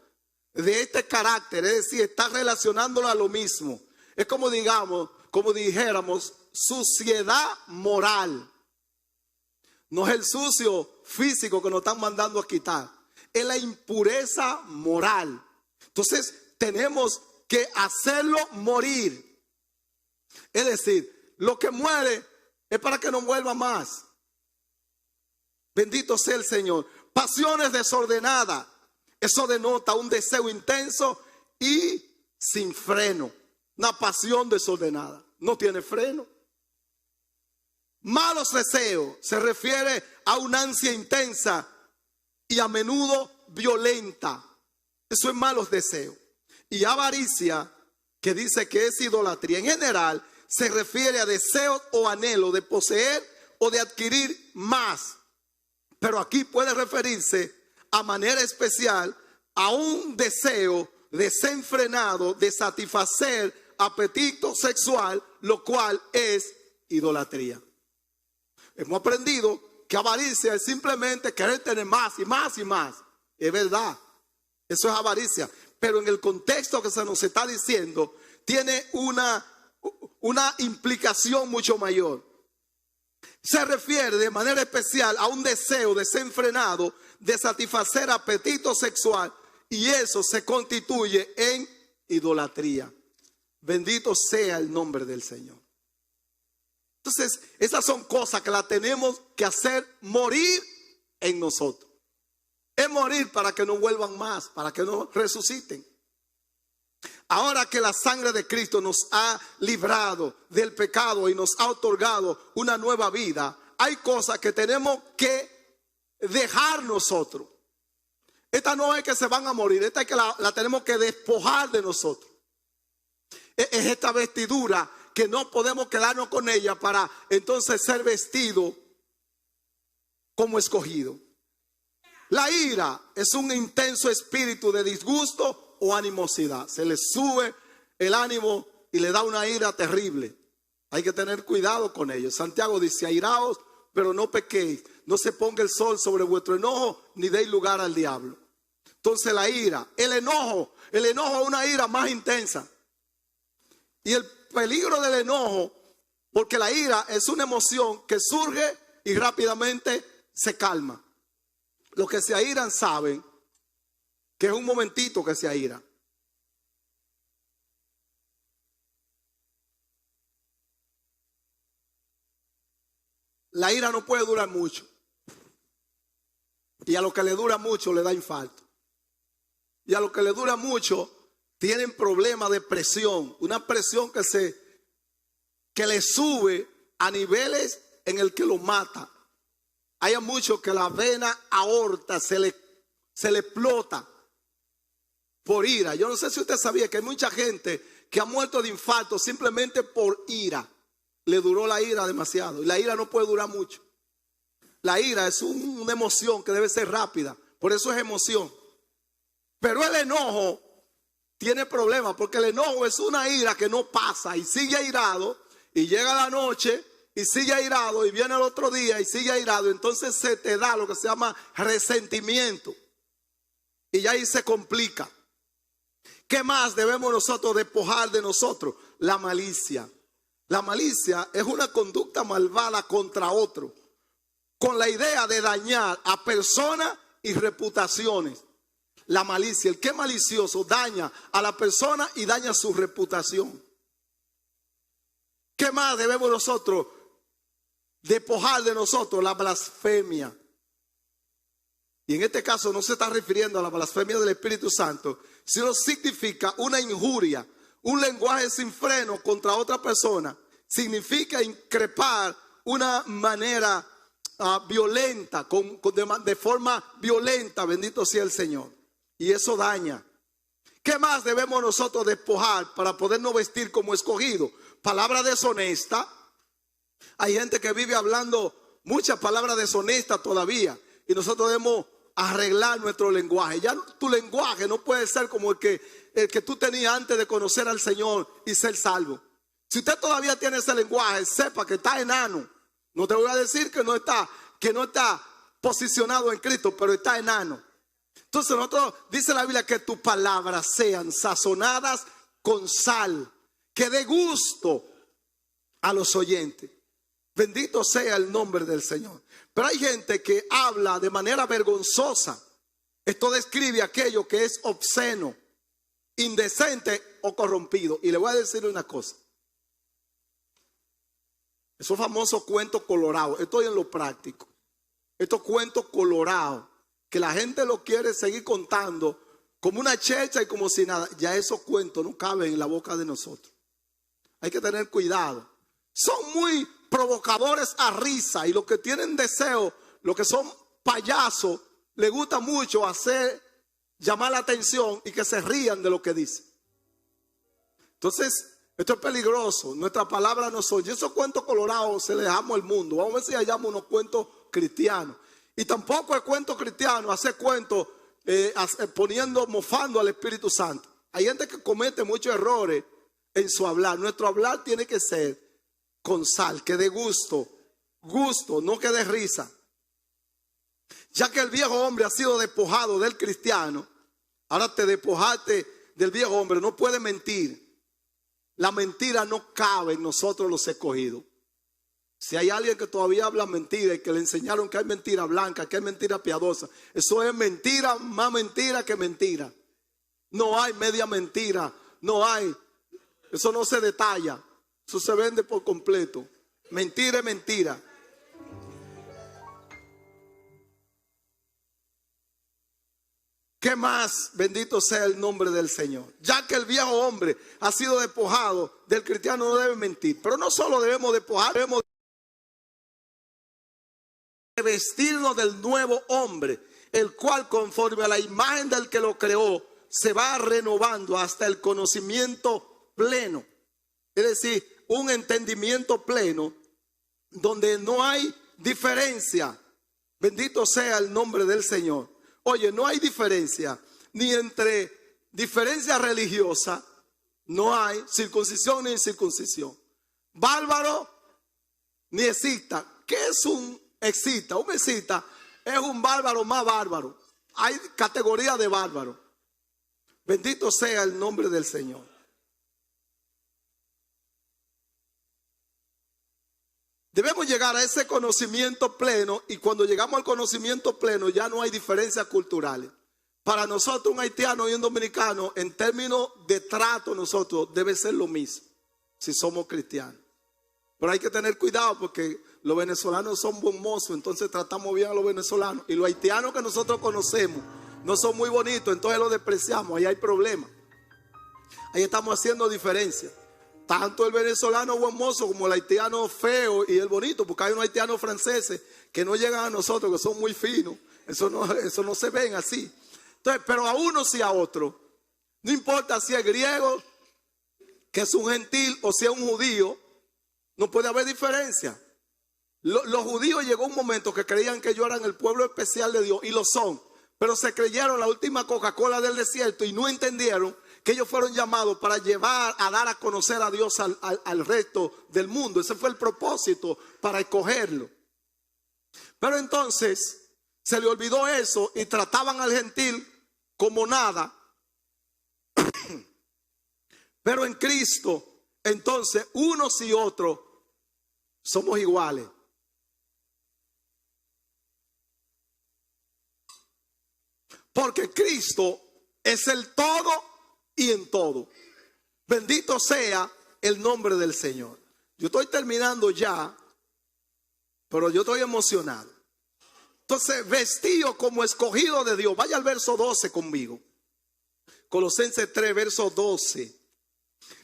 de este carácter, es decir, está relacionándolo a lo mismo. Es como dijéramos, suciedad moral. No es el sucio físico que nos están mandando a quitar, es la impureza moral. Entonces tenemos que hacerlo morir. Es decir, lo que muere es para que no vuelva más. Bendito sea el Señor. Pasiones desordenadas. Eso denota un deseo intenso y sin freno. Una pasión desordenada. No tiene freno. Malos deseos. Se refiere a una ansia intensa y a menudo violenta. Eso es malos deseos. Y avaricia, que dice que es idolatría. En general, se refiere a deseos o anhelo de poseer o de adquirir más. Pero aquí puede referirse a manera especial a un deseo desenfrenado de satisfacer apetito sexual, lo cual es idolatría. Hemos aprendido que avaricia es simplemente querer tener más y más y más. Es verdad, eso es avaricia. Pero en el contexto que se nos está diciendo, tiene una implicación mucho mayor. Se refiere de manera especial a un deseo desenfrenado de satisfacer apetito sexual, y eso se constituye en idolatría. Bendito sea el nombre del Señor. Entonces, esas son cosas que las tenemos que hacer morir en nosotros. Es morir para que no vuelvan más, para que no resuciten. Ahora que la sangre de Cristo nos ha librado del pecado y nos ha otorgado una nueva vida, hay cosas que tenemos que dejar nosotros. Esta no es que se van a morir, esta es que la tenemos que despojar de nosotros. Es esta vestidura que no podemos quedarnos con ella para entonces ser vestido como escogido. La ira es un intenso espíritu de disgusto o animosidad. Se le sube el ánimo y le da una ira terrible. Hay que tener cuidado con ellos. Santiago dice, airaos, pero no pequéis. No se ponga el sol sobre vuestro enojo, ni deis lugar al diablo. Entonces la ira, el enojo es una ira más intensa. Y el peligro del enojo, porque la ira es una emoción que surge y rápidamente se calma. Los que se airan saben que es un momentito que se aira. La ira no puede durar mucho. Y a los que le dura mucho le da infarto. Y a los que le dura mucho tienen problemas de presión. Una presión que le sube a niveles en el que lo mata. Hay muchos que la vena aorta se le explota por ira. Yo no sé si usted sabía que hay mucha gente que ha muerto de infarto simplemente por ira. Le duró la ira demasiado. Y la ira no puede durar mucho. La ira es una emoción que debe ser rápida. Por eso es emoción. Pero el enojo tiene problemas. Porque el enojo es una ira que no pasa. Y sigue airado. Y llega la noche. Y sigue airado. Y viene el otro día. Y sigue airado. Entonces se te da lo que se llama resentimiento. Y ya ahí se complica. ¿Qué más debemos nosotros despojar de nosotros? La malicia. La malicia es una conducta malvada contra otro, con la idea de dañar a personas y reputaciones. La malicia, el que es malicioso daña a la persona y daña su reputación. ¿Qué más debemos nosotros despojar de nosotros? La blasfemia. Y en este caso no se está refiriendo a la blasfemia del Espíritu Santo, sino significa una injuria. Un lenguaje sin freno contra otra persona significa increpar una manera violenta, de forma violenta, bendito sea el Señor. Y eso daña. ¿Qué más debemos nosotros despojar para podernos vestir como escogidos? Palabra deshonesta. Hay gente que vive hablando muchas palabras deshonestas todavía. Y nosotros debemos arreglar nuestro lenguaje. Ya tu lenguaje no puede ser como el que tú tenías antes de conocer al Señor y ser salvo. Si usted todavía tiene ese lenguaje, sepa que está enano. No te voy a decir que no está posicionado en Cristo, pero está enano. Entonces nosotros, dice la Biblia, que tus palabras sean sazonadas con sal, que dé gusto a los oyentes. Bendito sea el nombre del Señor. Pero hay gente que habla de manera vergonzosa. Esto describe aquello que es obsceno, indecente o corrompido. Y le voy a decir una cosa. Esos famosos cuentos colorados. Estoy en lo práctico. Estos cuentos colorados que la gente lo quiere seguir contando como una checha y como si nada. Ya esos cuentos no caben en la boca de nosotros. Hay que tener cuidado. Son muy provocadores a risa, y los que tienen deseo, los que son payasos, les gusta mucho llamar la atención y que se rían de lo que dicen. Entonces, esto es peligroso. Nuestras palabras no son. Y esos cuentos colorados se les dejamos al mundo. Vamos a ver si hallamos unos cuentos cristianos. Y tampoco es cuento cristiano hacer cuentos mofando al Espíritu Santo. Hay gente que comete muchos errores en su hablar. Nuestro hablar tiene que ser con sal, que dé gusto, no que dé risa. Ya que el viejo hombre ha sido despojado del cristiano, ahora te despojaste del viejo hombre. No puede mentir. La mentira no cabe en nosotros los escogidos. Si hay alguien que todavía habla mentira y que le enseñaron que hay mentira blanca, que hay mentira piadosa, eso es mentira, más mentira que mentira. No hay media mentira, no hay. Eso no se detalla. Eso se vende por completo. Mentira es mentira. ¿Qué más? Bendito sea el nombre del Señor. Ya que el viejo hombre ha sido despojado del cristiano, no debe mentir. Pero no solo debemos despojar, debemos vestirnos del nuevo hombre, el cual conforme a la imagen del que lo creó, se va renovando hasta el conocimiento pleno. Es decir, un entendimiento pleno donde no hay diferencia. Bendito sea el nombre del Señor. Oye, no hay diferencia ni diferencia religiosa, no hay circuncisión ni incircuncisión. bárbaro ni excita. ¿Qué es un excita? Un excita es un bárbaro más bárbaro. Hay categoría de bárbaro. Bendito sea el nombre del Señor. Debemos llegar a ese conocimiento pleno, y cuando llegamos al conocimiento pleno ya no hay diferencias culturales. Para nosotros, un haitiano y un dominicano, en términos de trato, nosotros debe ser lo mismo si somos cristianos. Pero hay que tener cuidado porque los venezolanos son buen mozos, entonces tratamos bien a los venezolanos. Y los haitianos que nosotros conocemos no son muy bonitos, entonces los despreciamos. Ahí hay problemas. Ahí estamos haciendo diferencia. Tanto el venezolano buen mozo como el haitiano feo y el bonito, porque hay unos haitianos franceses que no llegan a nosotros, que son muy finos. Eso no se ven así. Entonces, pero a uno sí a otro. No importa si es griego, que es un gentil, o si es un judío, no puede haber diferencia. Los judíos llegó un momento que creían que ellos eran el pueblo especial de Dios, y lo son. Pero se creyeron la última Coca-Cola del desierto y no entendieron que ellos fueron llamados para llevar a dar a conocer a Dios al resto del mundo. Ese fue el propósito para escogerlo. Pero entonces se le olvidó eso y trataban al gentil como nada. Pero en Cristo, entonces, unos y otros somos iguales. Porque Cristo es el todo y en todo. Bendito sea el nombre del Señor. Yo estoy terminando ya, pero yo estoy emocionado. Entonces, vestido como escogido de Dios. Vaya al verso 12 conmigo. Colosenses 3, verso 12.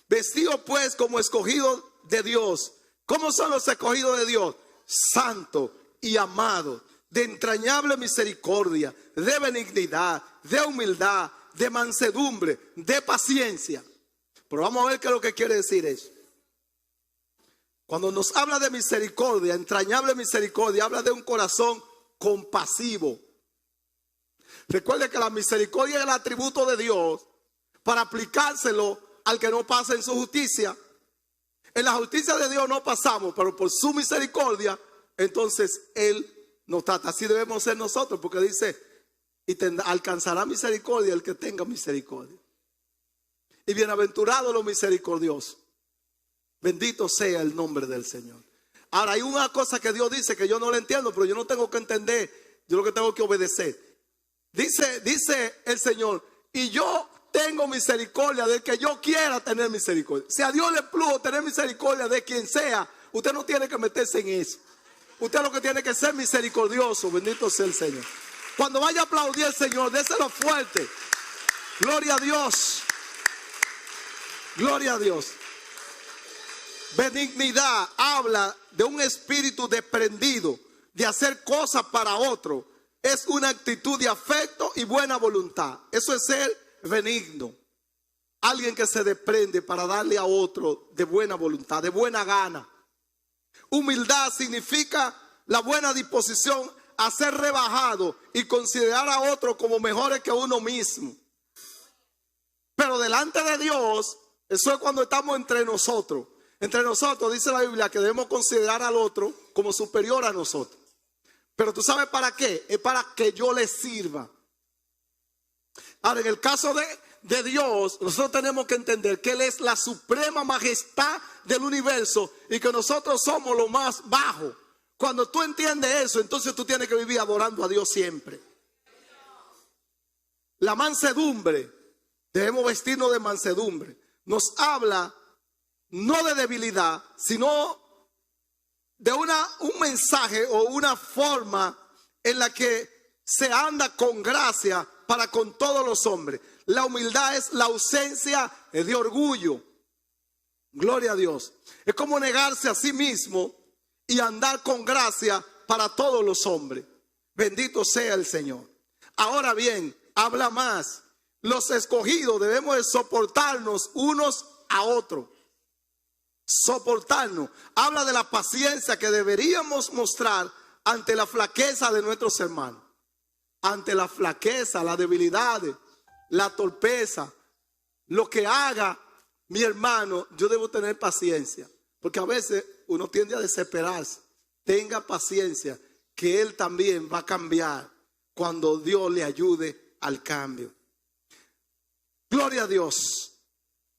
Vestido pues como escogido de Dios. ¿Cómo son los escogidos de Dios? Santos y amados, de entrañable misericordia, de benignidad, de humildad, de mansedumbre, de paciencia. Pero vamos a ver qué es lo que quiere decir eso. Cuando nos habla de misericordia, entrañable misericordia, habla de un corazón compasivo. Recuerde que la misericordia es el atributo de Dios para aplicárselo al que no pasa en su justicia. En la justicia de Dios no pasamos, pero por su misericordia, entonces Él nos trata. Así debemos ser nosotros, porque dice, y alcanzará misericordia el que tenga misericordia. Y bienaventurado los misericordiosos. Bendito sea el nombre del Señor. Ahora, hay una cosa que Dios dice que yo no la entiendo, pero yo no tengo que entender, yo lo que tengo que obedecer. Dice el Señor, y yo tengo misericordia del que yo quiera tener misericordia. Si a Dios le plugo tener misericordia de quien sea, usted no tiene que meterse en eso. Usted lo que tiene que ser misericordioso. Bendito sea el Señor. Cuando vaya a aplaudir al Señor, déselo fuerte. Gloria a Dios. Gloria a Dios. Benignidad habla de un espíritu desprendido, de hacer cosas para otro. Es una actitud de afecto y buena voluntad. Eso es ser benigno. Alguien que se desprende para darle a otro de buena voluntad, de buena gana. Humildad significa la buena disposición a ser rebajado y considerar a otro como mejores que uno mismo. Pero delante de Dios, eso es cuando estamos entre nosotros. Entre nosotros dice la Biblia que debemos considerar al otro como superior a nosotros. Pero tú sabes para qué, es para que yo le sirva. Ahora, en el caso de Dios, nosotros tenemos que entender que Él es la suprema majestad del universo y que nosotros somos lo más bajo. Cuando tú entiendes eso, entonces tú tienes que vivir adorando a Dios siempre. La mansedumbre, debemos vestirnos de mansedumbre. Nos habla no de debilidad, sino de un mensaje o una forma en la que se anda con gracia para con todos los hombres. La humildad es la ausencia de orgullo. Gloria a Dios. Es como negarse a sí mismo y andar con gracia para todos los hombres. Bendito sea el Señor. Ahora bien, habla más. Los escogidos debemos de soportarnos unos a otros. Soportarnos. Habla de la paciencia que deberíamos mostrar ante la flaqueza de nuestros hermanos. Ante la flaqueza, la debilidad, la torpeza, lo que haga mi hermano, yo debo tener paciencia. Porque a veces uno tiende a desesperarse. Tenga paciencia, que Él también va a cambiar cuando Dios le ayude al cambio. Gloria a Dios.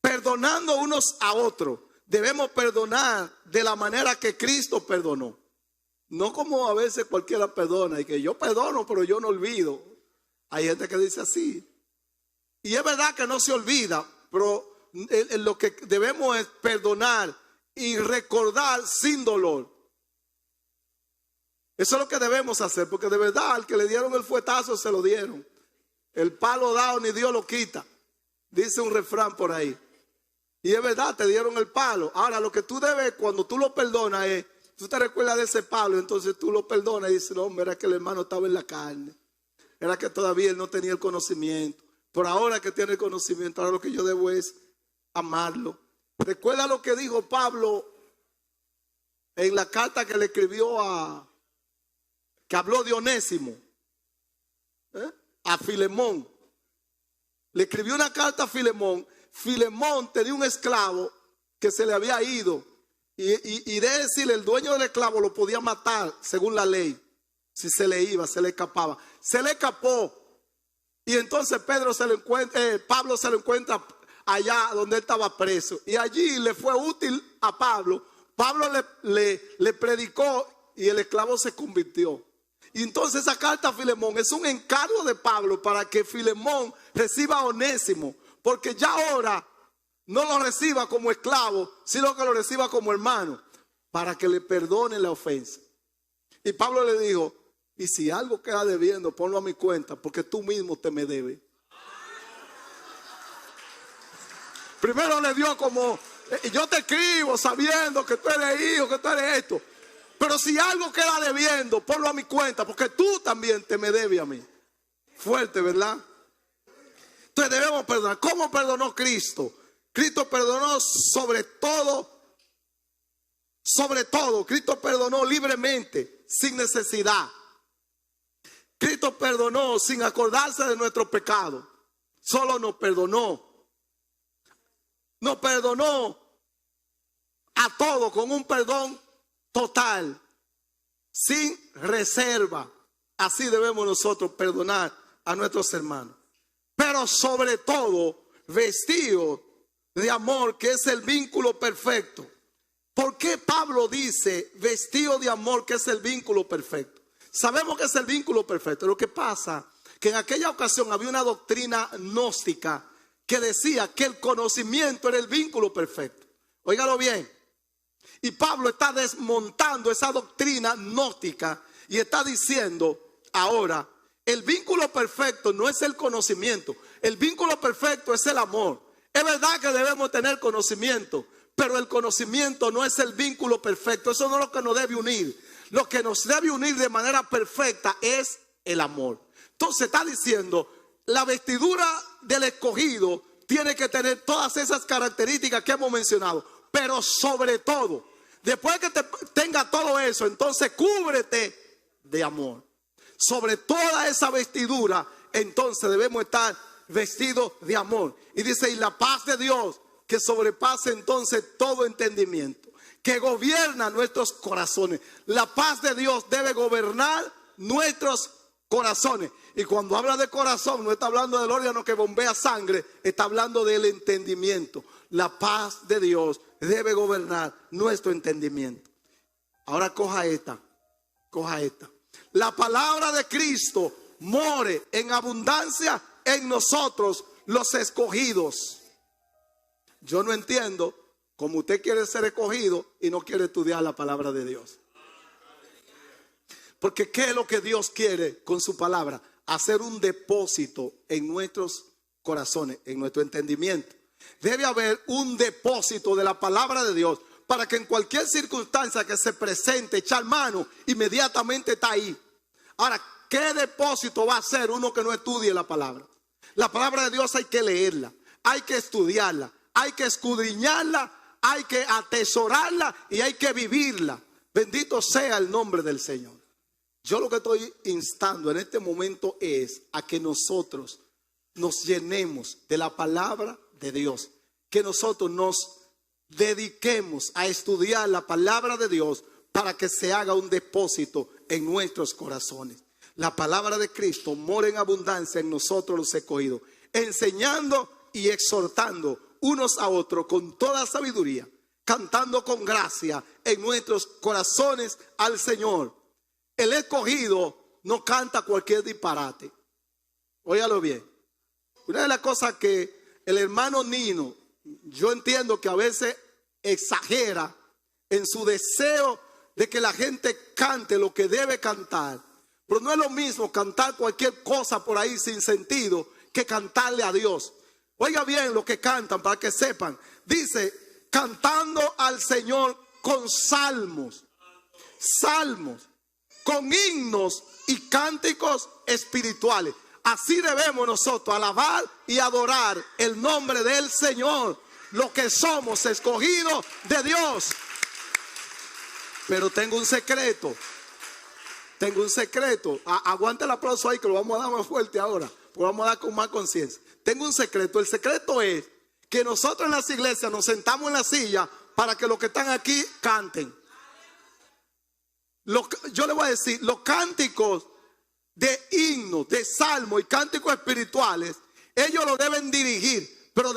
Perdonando unos a otros. Debemos perdonar de la manera que Cristo perdonó. No como a veces cualquiera perdona y que yo perdono pero yo no olvido. Hay gente que dice así. Y es verdad que no se olvida, pero lo que debemos es perdonar y recordar sin dolor. Eso es lo que debemos hacer, porque de verdad al que le dieron el fuetazo se lo dieron. El palo dado ni Dios lo quita. Dice un refrán por ahí. Y es verdad, te dieron el palo. Ahora lo que tú debes cuando tú lo perdonas es, tú te recuerdas de ese palo, entonces tú lo perdonas y dices, no, hombre, era que el hermano estaba en la carne. Era que todavía él no tenía el conocimiento. Pero ahora que tiene el conocimiento, ahora lo que yo debo es amarlo. Recuerda lo que dijo Pablo en la carta que le escribió que habló de Onésimo, a Filemón. Le escribió una carta a Filemón. Filemón tenía un esclavo que se le había ido. Y de decirle, el dueño del esclavo lo podía matar según la ley. Si se le iba, se le escapaba. Se le escapó. Y entonces Pablo se lo encuentra allá donde él estaba preso. Y allí le fue útil a Pablo. Pablo le predicó y el esclavo se convirtió. Y entonces esa carta a Filemón es un encargo de Pablo para que Filemón reciba a Onésimo. Porque ya ahora no lo reciba como esclavo, sino que lo reciba como hermano, para que le perdone la ofensa. Y Pablo le dijo, y si algo queda debiendo, ponlo a mi cuenta, porque tú mismo te me debes. Primero le dio como, yo te escribo sabiendo que tú eres hijo, que tú eres esto. Pero si algo queda debiendo, ponlo a mi cuenta, porque tú también te me debes a mí. Fuerte, ¿verdad? Entonces debemos perdonar. ¿Cómo perdonó Cristo? Cristo perdonó sobre todo. Cristo perdonó libremente, sin necesidad. Cristo perdonó sin acordarse de nuestro pecado. Solo nos perdonó. Nos perdonó a todos con un perdón total, sin reserva. Así debemos nosotros perdonar a nuestros hermanos. Pero sobre todo, vestido de amor, que es el vínculo perfecto. ¿Por qué Pablo dice vestido de amor, que es el vínculo perfecto? Sabemos que es el vínculo perfecto. Lo que pasa que en aquella ocasión había una doctrina gnóstica que decía que el conocimiento era el vínculo perfecto. Óigalo bien. Y Pablo está desmontando esa doctrina gnóstica y está diciendo ahora, el vínculo perfecto no es el conocimiento. El vínculo perfecto es el amor. Es verdad que debemos tener conocimiento, pero el conocimiento no es el vínculo perfecto. Eso no es lo que nos debe unir. Lo que nos debe unir de manera perfecta es el amor. Entonces está diciendo, la vestidura del escogido tiene que tener todas esas características que hemos mencionado. Pero sobre todo, después que tenga todo eso, entonces cúbrete de amor. Sobre toda esa vestidura, entonces debemos estar vestidos de amor. Y dice, y la paz de Dios, que sobrepase entonces todo entendimiento, que gobierna nuestros corazones. La paz de Dios debe gobernar nuestros corazones. Y cuando habla de corazón, no está hablando del órgano que bombea sangre, está hablando del entendimiento. La paz de Dios debe gobernar nuestro entendimiento. Ahora coja esta. La palabra de Cristo more en abundancia en nosotros, los escogidos. Yo no entiendo cómo usted quiere ser escogido y no quiere estudiar la palabra de Dios. Porque ¿qué es lo que Dios quiere con su palabra? Hacer un depósito en nuestros corazones, en nuestro entendimiento. Debe haber un depósito de la palabra de Dios para que en cualquier circunstancia que se presente, echar mano, inmediatamente está ahí. Ahora, ¿qué depósito va a hacer uno que no estudie la palabra? La palabra de Dios hay que leerla, hay que estudiarla, hay que escudriñarla, hay que atesorarla y hay que vivirla. Bendito sea el nombre del Señor. Yo lo que estoy instando en este momento es a que nosotros nos llenemos de la palabra de Dios. Que nosotros nos dediquemos a estudiar la palabra de Dios para que se haga un depósito en nuestros corazones. La palabra de Cristo mora en abundancia en nosotros los escogidos, enseñando y exhortando unos a otros con toda sabiduría, cantando con gracia en nuestros corazones al Señor. El escogido no canta cualquier disparate. Óigalo bien. Una de las cosas que el hermano Nino, yo entiendo que a veces exagera en su deseo de que la gente cante lo que debe cantar. Pero no es lo mismo cantar cualquier cosa por ahí sin sentido que cantarle a Dios. Oiga bien lo que cantan para que sepan. Dice, cantando al Señor con salmos, con himnos y cánticos espirituales. Así debemos nosotros alabar y adorar el nombre del Señor, los que somos escogidos de Dios. Pero tengo un secreto. Aguante el aplauso ahí que lo vamos a dar más fuerte ahora. Lo vamos a dar con más conciencia. Tengo un secreto. El secreto es que nosotros en las iglesias nos sentamos en la silla para que los que están aquí canten. Yo le voy a decir, los cánticos de himnos, de salmos y cánticos espirituales, ellos lo deben dirigir, pero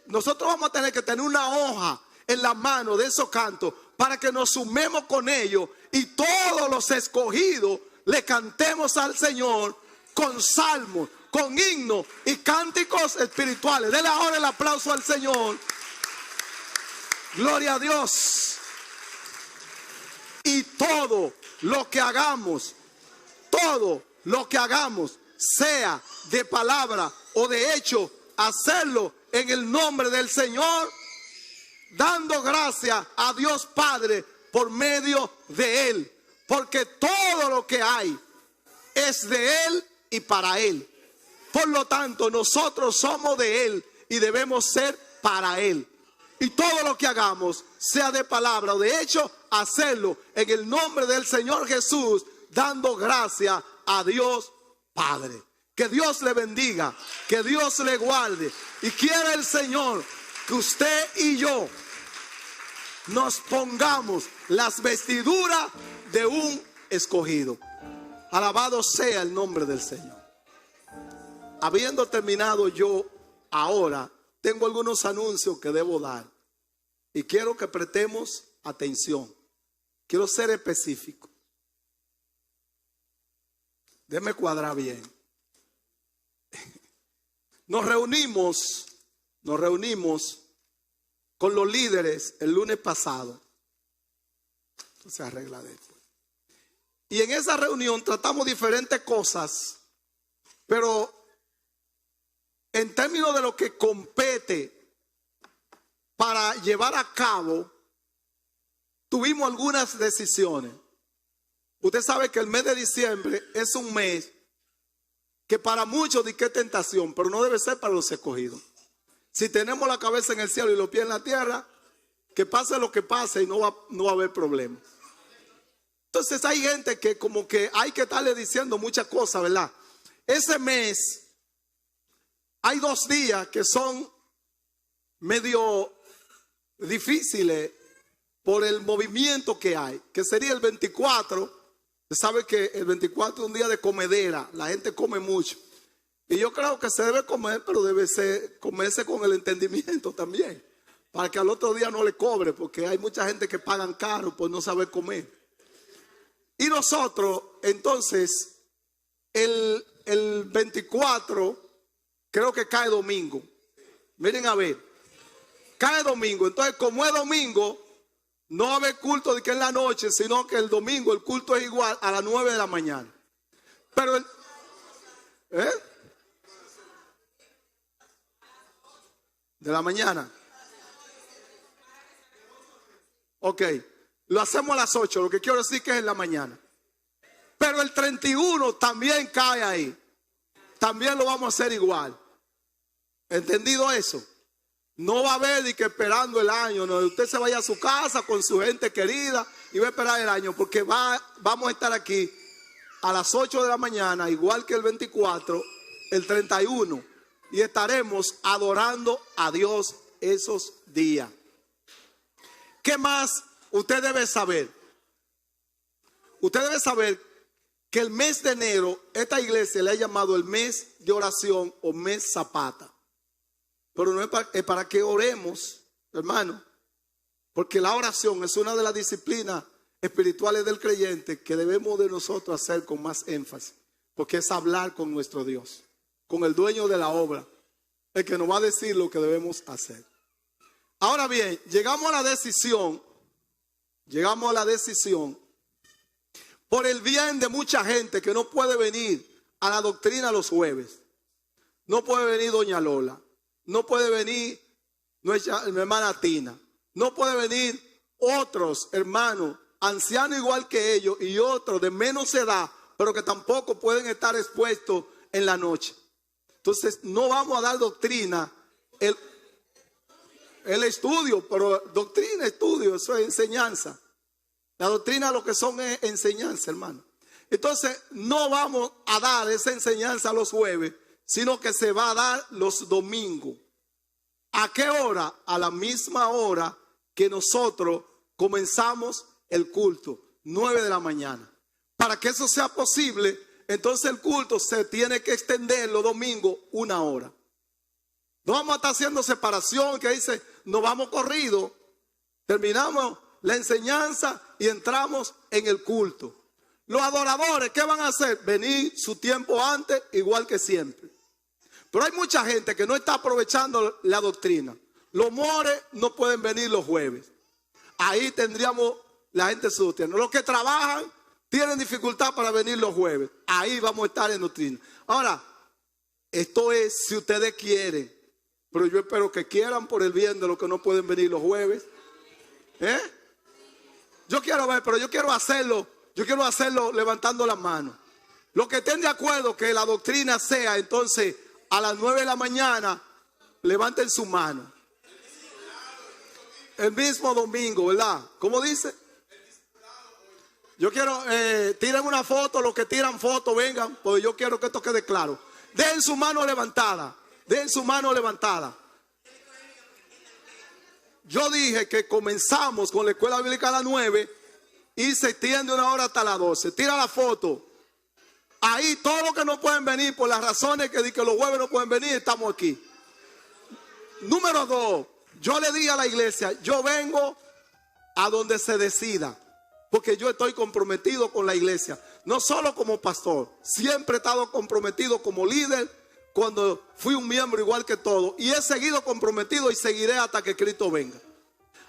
nosotros vamos a tener que tener una hoja en la mano de esos cantos para que nos sumemos con ellos y todos los escogidos le cantemos al Señor con salmos, con himnos y cánticos espirituales. Denle ahora el aplauso al Señor. Gloria a Dios. Y todo lo que hagamos, sea de palabra o de hecho, hacerlo en el nombre del Señor, dando gracias a Dios Padre por medio de Él. Porque todo lo que hay es de Él y para Él. Por lo tanto, nosotros somos de Él y debemos ser para Él. Y todo lo que hagamos, sea de palabra o de hecho, hacerlo en el nombre del Señor Jesús, dando gracias a Dios Padre. Que Dios le bendiga, que Dios le guarde. Y quiera el Señor que usted y yo nos pongamos las vestiduras de un escogido. Alabado sea el nombre del Señor. Habiendo terminado yo ahora, tengo algunos anuncios que debo dar y quiero que prestemos atención. Quiero ser específico. Déjeme cuadrar bien. Nos reunimos con los líderes el lunes pasado. Se arregla después. Y en esa reunión tratamos diferentes cosas, pero en términos de lo que compete para llevar a cabo, tuvimos algunas decisiones. Usted sabe que el mes de diciembre es un mes que para muchos dice que es tentación, pero no debe ser para los escogidos. Si tenemos la cabeza en el cielo y los pies en la tierra, que pase lo que pase y no va a haber problema. Entonces hay gente que como que hay que estarle diciendo muchas cosas, ¿verdad? Ese mes hay 2 días que son medio difíciles por el movimiento que hay, que sería el 24. Usted sabe que el 24 es un día de comedera, la gente come mucho. Y yo creo que se debe comer, pero debe comerse con el entendimiento también, para que al otro día no le cobre, porque hay mucha gente que pagan caro por no saber comer. Y nosotros, entonces, el 24, creo que cae domingo. Miren a ver, cae domingo. Entonces, como es domingo, no va a haber culto de que en la noche, sino que el domingo el culto es igual a las 9 de la mañana. Pero de la mañana. Ok, lo hacemos a las 8, lo que quiero decir que es en la mañana. Pero el 31 también cae ahí. También lo vamos a hacer igual. ¿Entendido eso? No va a haber ni que esperando el año. No, usted se vaya a su casa con su gente querida y va a esperar el año, porque vamos a estar aquí a las 8 de la mañana, igual que el 24, el 31. Y estaremos adorando a Dios esos días. ¿Qué más usted debe saber? Usted debe saber que el mes de enero, esta iglesia le ha llamado el mes de oración o mes Zapata. Pero no es para que oremos, hermano, porque la oración es una de las disciplinas espirituales del creyente que debemos de nosotros hacer con más énfasis, porque es hablar con nuestro Dios, con el dueño de la obra, el que nos va a decir lo que debemos hacer. Ahora bien, llegamos a la decisión por el bien de mucha gente que no puede venir a la doctrina los jueves. No puede venir doña Lola, no puede venir mi hermana Tina, no puede venir otros hermanos, ancianos igual que ellos y otros de menos edad, pero que tampoco pueden estar expuestos en la noche. Entonces no vamos a dar doctrina, el estudio, pero doctrina, estudio, eso es enseñanza. La doctrina lo que son es enseñanza, hermano. Entonces no vamos a dar esa enseñanza los jueves, sino que se va a dar los domingos. ¿A qué hora? A la misma hora que nosotros comenzamos el culto, 9 de la mañana. Para que eso sea posible, entonces el culto se tiene que extender los domingos 1 hora. No vamos a estar haciendo separación que dice, nos vamos corrido, terminamos la enseñanza y entramos en el culto. Los adoradores, ¿qué van a hacer? Venir su tiempo antes, igual que siempre. Pero hay mucha gente que no está aprovechando la doctrina. Los mores no pueden venir los jueves. Ahí tendríamos la gente su doctrina. Los que trabajan tienen dificultad para venir los jueves. Ahí vamos a estar en doctrina. Ahora, esto es si ustedes quieren. Pero yo espero que quieran por el bien de los que no pueden venir los jueves. Yo quiero ver, pero yo quiero hacerlo levantando las manos. Los que estén de acuerdo que la doctrina sea, entonces, a las 9 de la mañana, levanten su mano. El mismo domingo, ¿verdad? ¿Cómo dice? Yo quiero, tiren una foto, los que tiran foto, vengan, porque yo quiero que esto quede claro. Den su mano levantada. Den su mano levantada. Yo dije que comenzamos con la escuela bíblica a las 9 y se extiende 1 hora hasta las 12. Tira la foto. Ahí todos los que no pueden venir por las razones que los jueves no pueden venir, estamos aquí. Número 2, yo le dije a la iglesia, yo vengo a donde se decida, porque yo estoy comprometido con la iglesia, no solo como pastor, siempre he estado comprometido como líder cuando fui un miembro igual que todos, y he seguido comprometido y seguiré hasta que Cristo venga.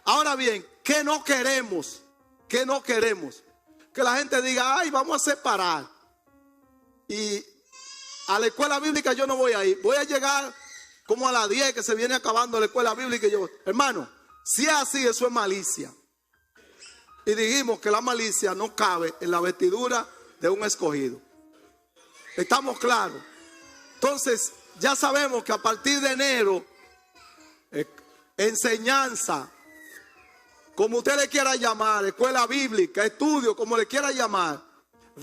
Ahora bien, ¿qué no queremos? ¿Qué no queremos? Que la gente diga, ay, vamos a separar. Y a la escuela bíblica yo no voy a ir. Voy a llegar como a las 10 que se viene acabando la escuela bíblica. Y yo, hermano, si es así, eso es malicia. Y dijimos que la malicia no cabe en la vestidura de un escogido. ¿Estamos claros? Entonces, ya sabemos que a partir de enero, enseñanza, como usted le quiera llamar, escuela bíblica, estudio, como le quiera llamar,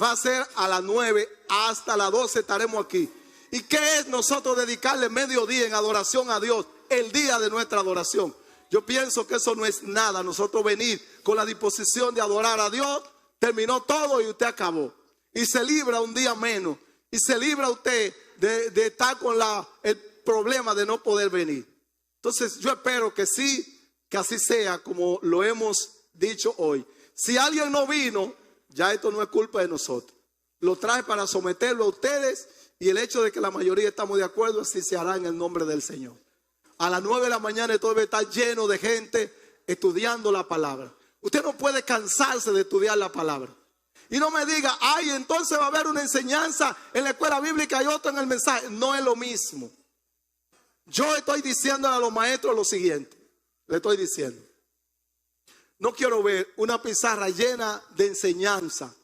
va a ser a las 9 hasta las 12 estaremos aquí. ¿Y qué es nosotros dedicarle mediodía en adoración a Dios? El día de nuestra adoración. Yo pienso que eso no es nada. Nosotros venir con la disposición de adorar a Dios, terminó todo y usted acabó. Y se libra un día menos. Y se libra usted de estar con el problema de no poder venir. Entonces yo espero que sí, que así sea como lo hemos dicho hoy. Si alguien no vino, ya esto no es culpa de nosotros. Lo trae para someterlo a ustedes y el hecho de que la mayoría estamos de acuerdo, así se hará en el nombre del Señor. A las 9 de la mañana todo debe estar lleno de gente estudiando la palabra. Usted no puede cansarse de estudiar la palabra. Y no me diga, ay, entonces va a haber una enseñanza en la escuela bíblica y otra en el mensaje. No es lo mismo. Yo estoy diciéndole a los maestros lo siguiente. Le estoy diciendo. No quiero ver una pizarra llena de enseñanza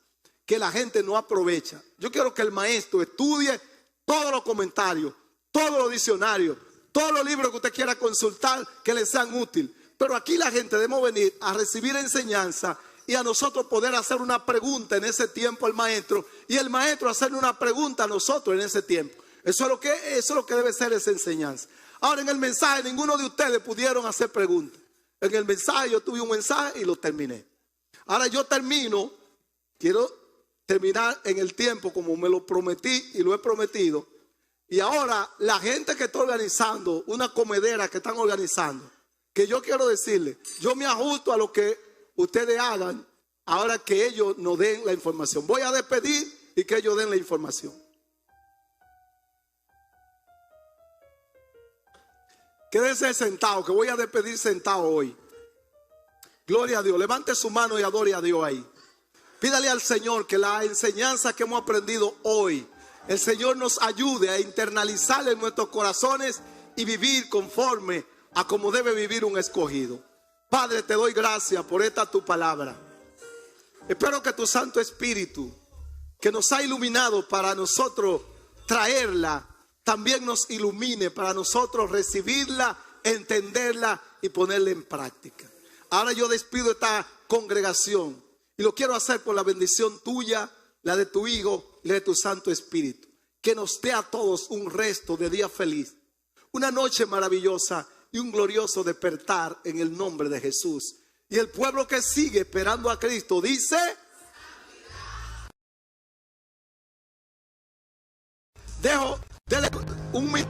que la gente no aprovecha. Yo quiero que el maestro estudie todos los comentarios, todos los diccionarios, todos los libros que usted quiera consultar que le sean útiles. Pero aquí la gente debemos venir a recibir enseñanza y a nosotros poder hacer una pregunta en ese tiempo al maestro y el maestro hacerle una pregunta a nosotros en ese tiempo. Eso es lo que debe ser esa enseñanza. Ahora en el mensaje ninguno de ustedes pudieron hacer preguntas. En el mensaje yo tuve un mensaje y lo terminé. Ahora yo termino, quiero terminar en el tiempo como me lo prometí y lo he prometido. Y ahora la gente que está organizando, una comedera que están organizando, que yo quiero decirle, yo me ajusto a lo que ustedes hagan ahora que ellos nos den la información. Voy a despedir y que ellos den la información. Quédense sentados, que voy a despedir sentado hoy. Gloria a Dios. Levante su mano y adore a Dios ahí. Pídale al Señor que la enseñanza que hemos aprendido hoy, el Señor nos ayude a internalizar en nuestros corazones y vivir conforme a como debe vivir un escogido. Padre, te doy gracias por esta tu palabra. Espero que tu Santo Espíritu, que nos ha iluminado para nosotros traerla, también nos ilumine para nosotros recibirla, entenderla y ponerla en práctica. Ahora yo despido esta congregación y lo quiero hacer por la bendición tuya, la de tu Hijo y la de tu Santo Espíritu. Que nos dé a todos un resto de día feliz, una noche maravillosa y un glorioso despertar en el nombre de Jesús. Y el pueblo que sigue esperando a Cristo dice: dele un minuto.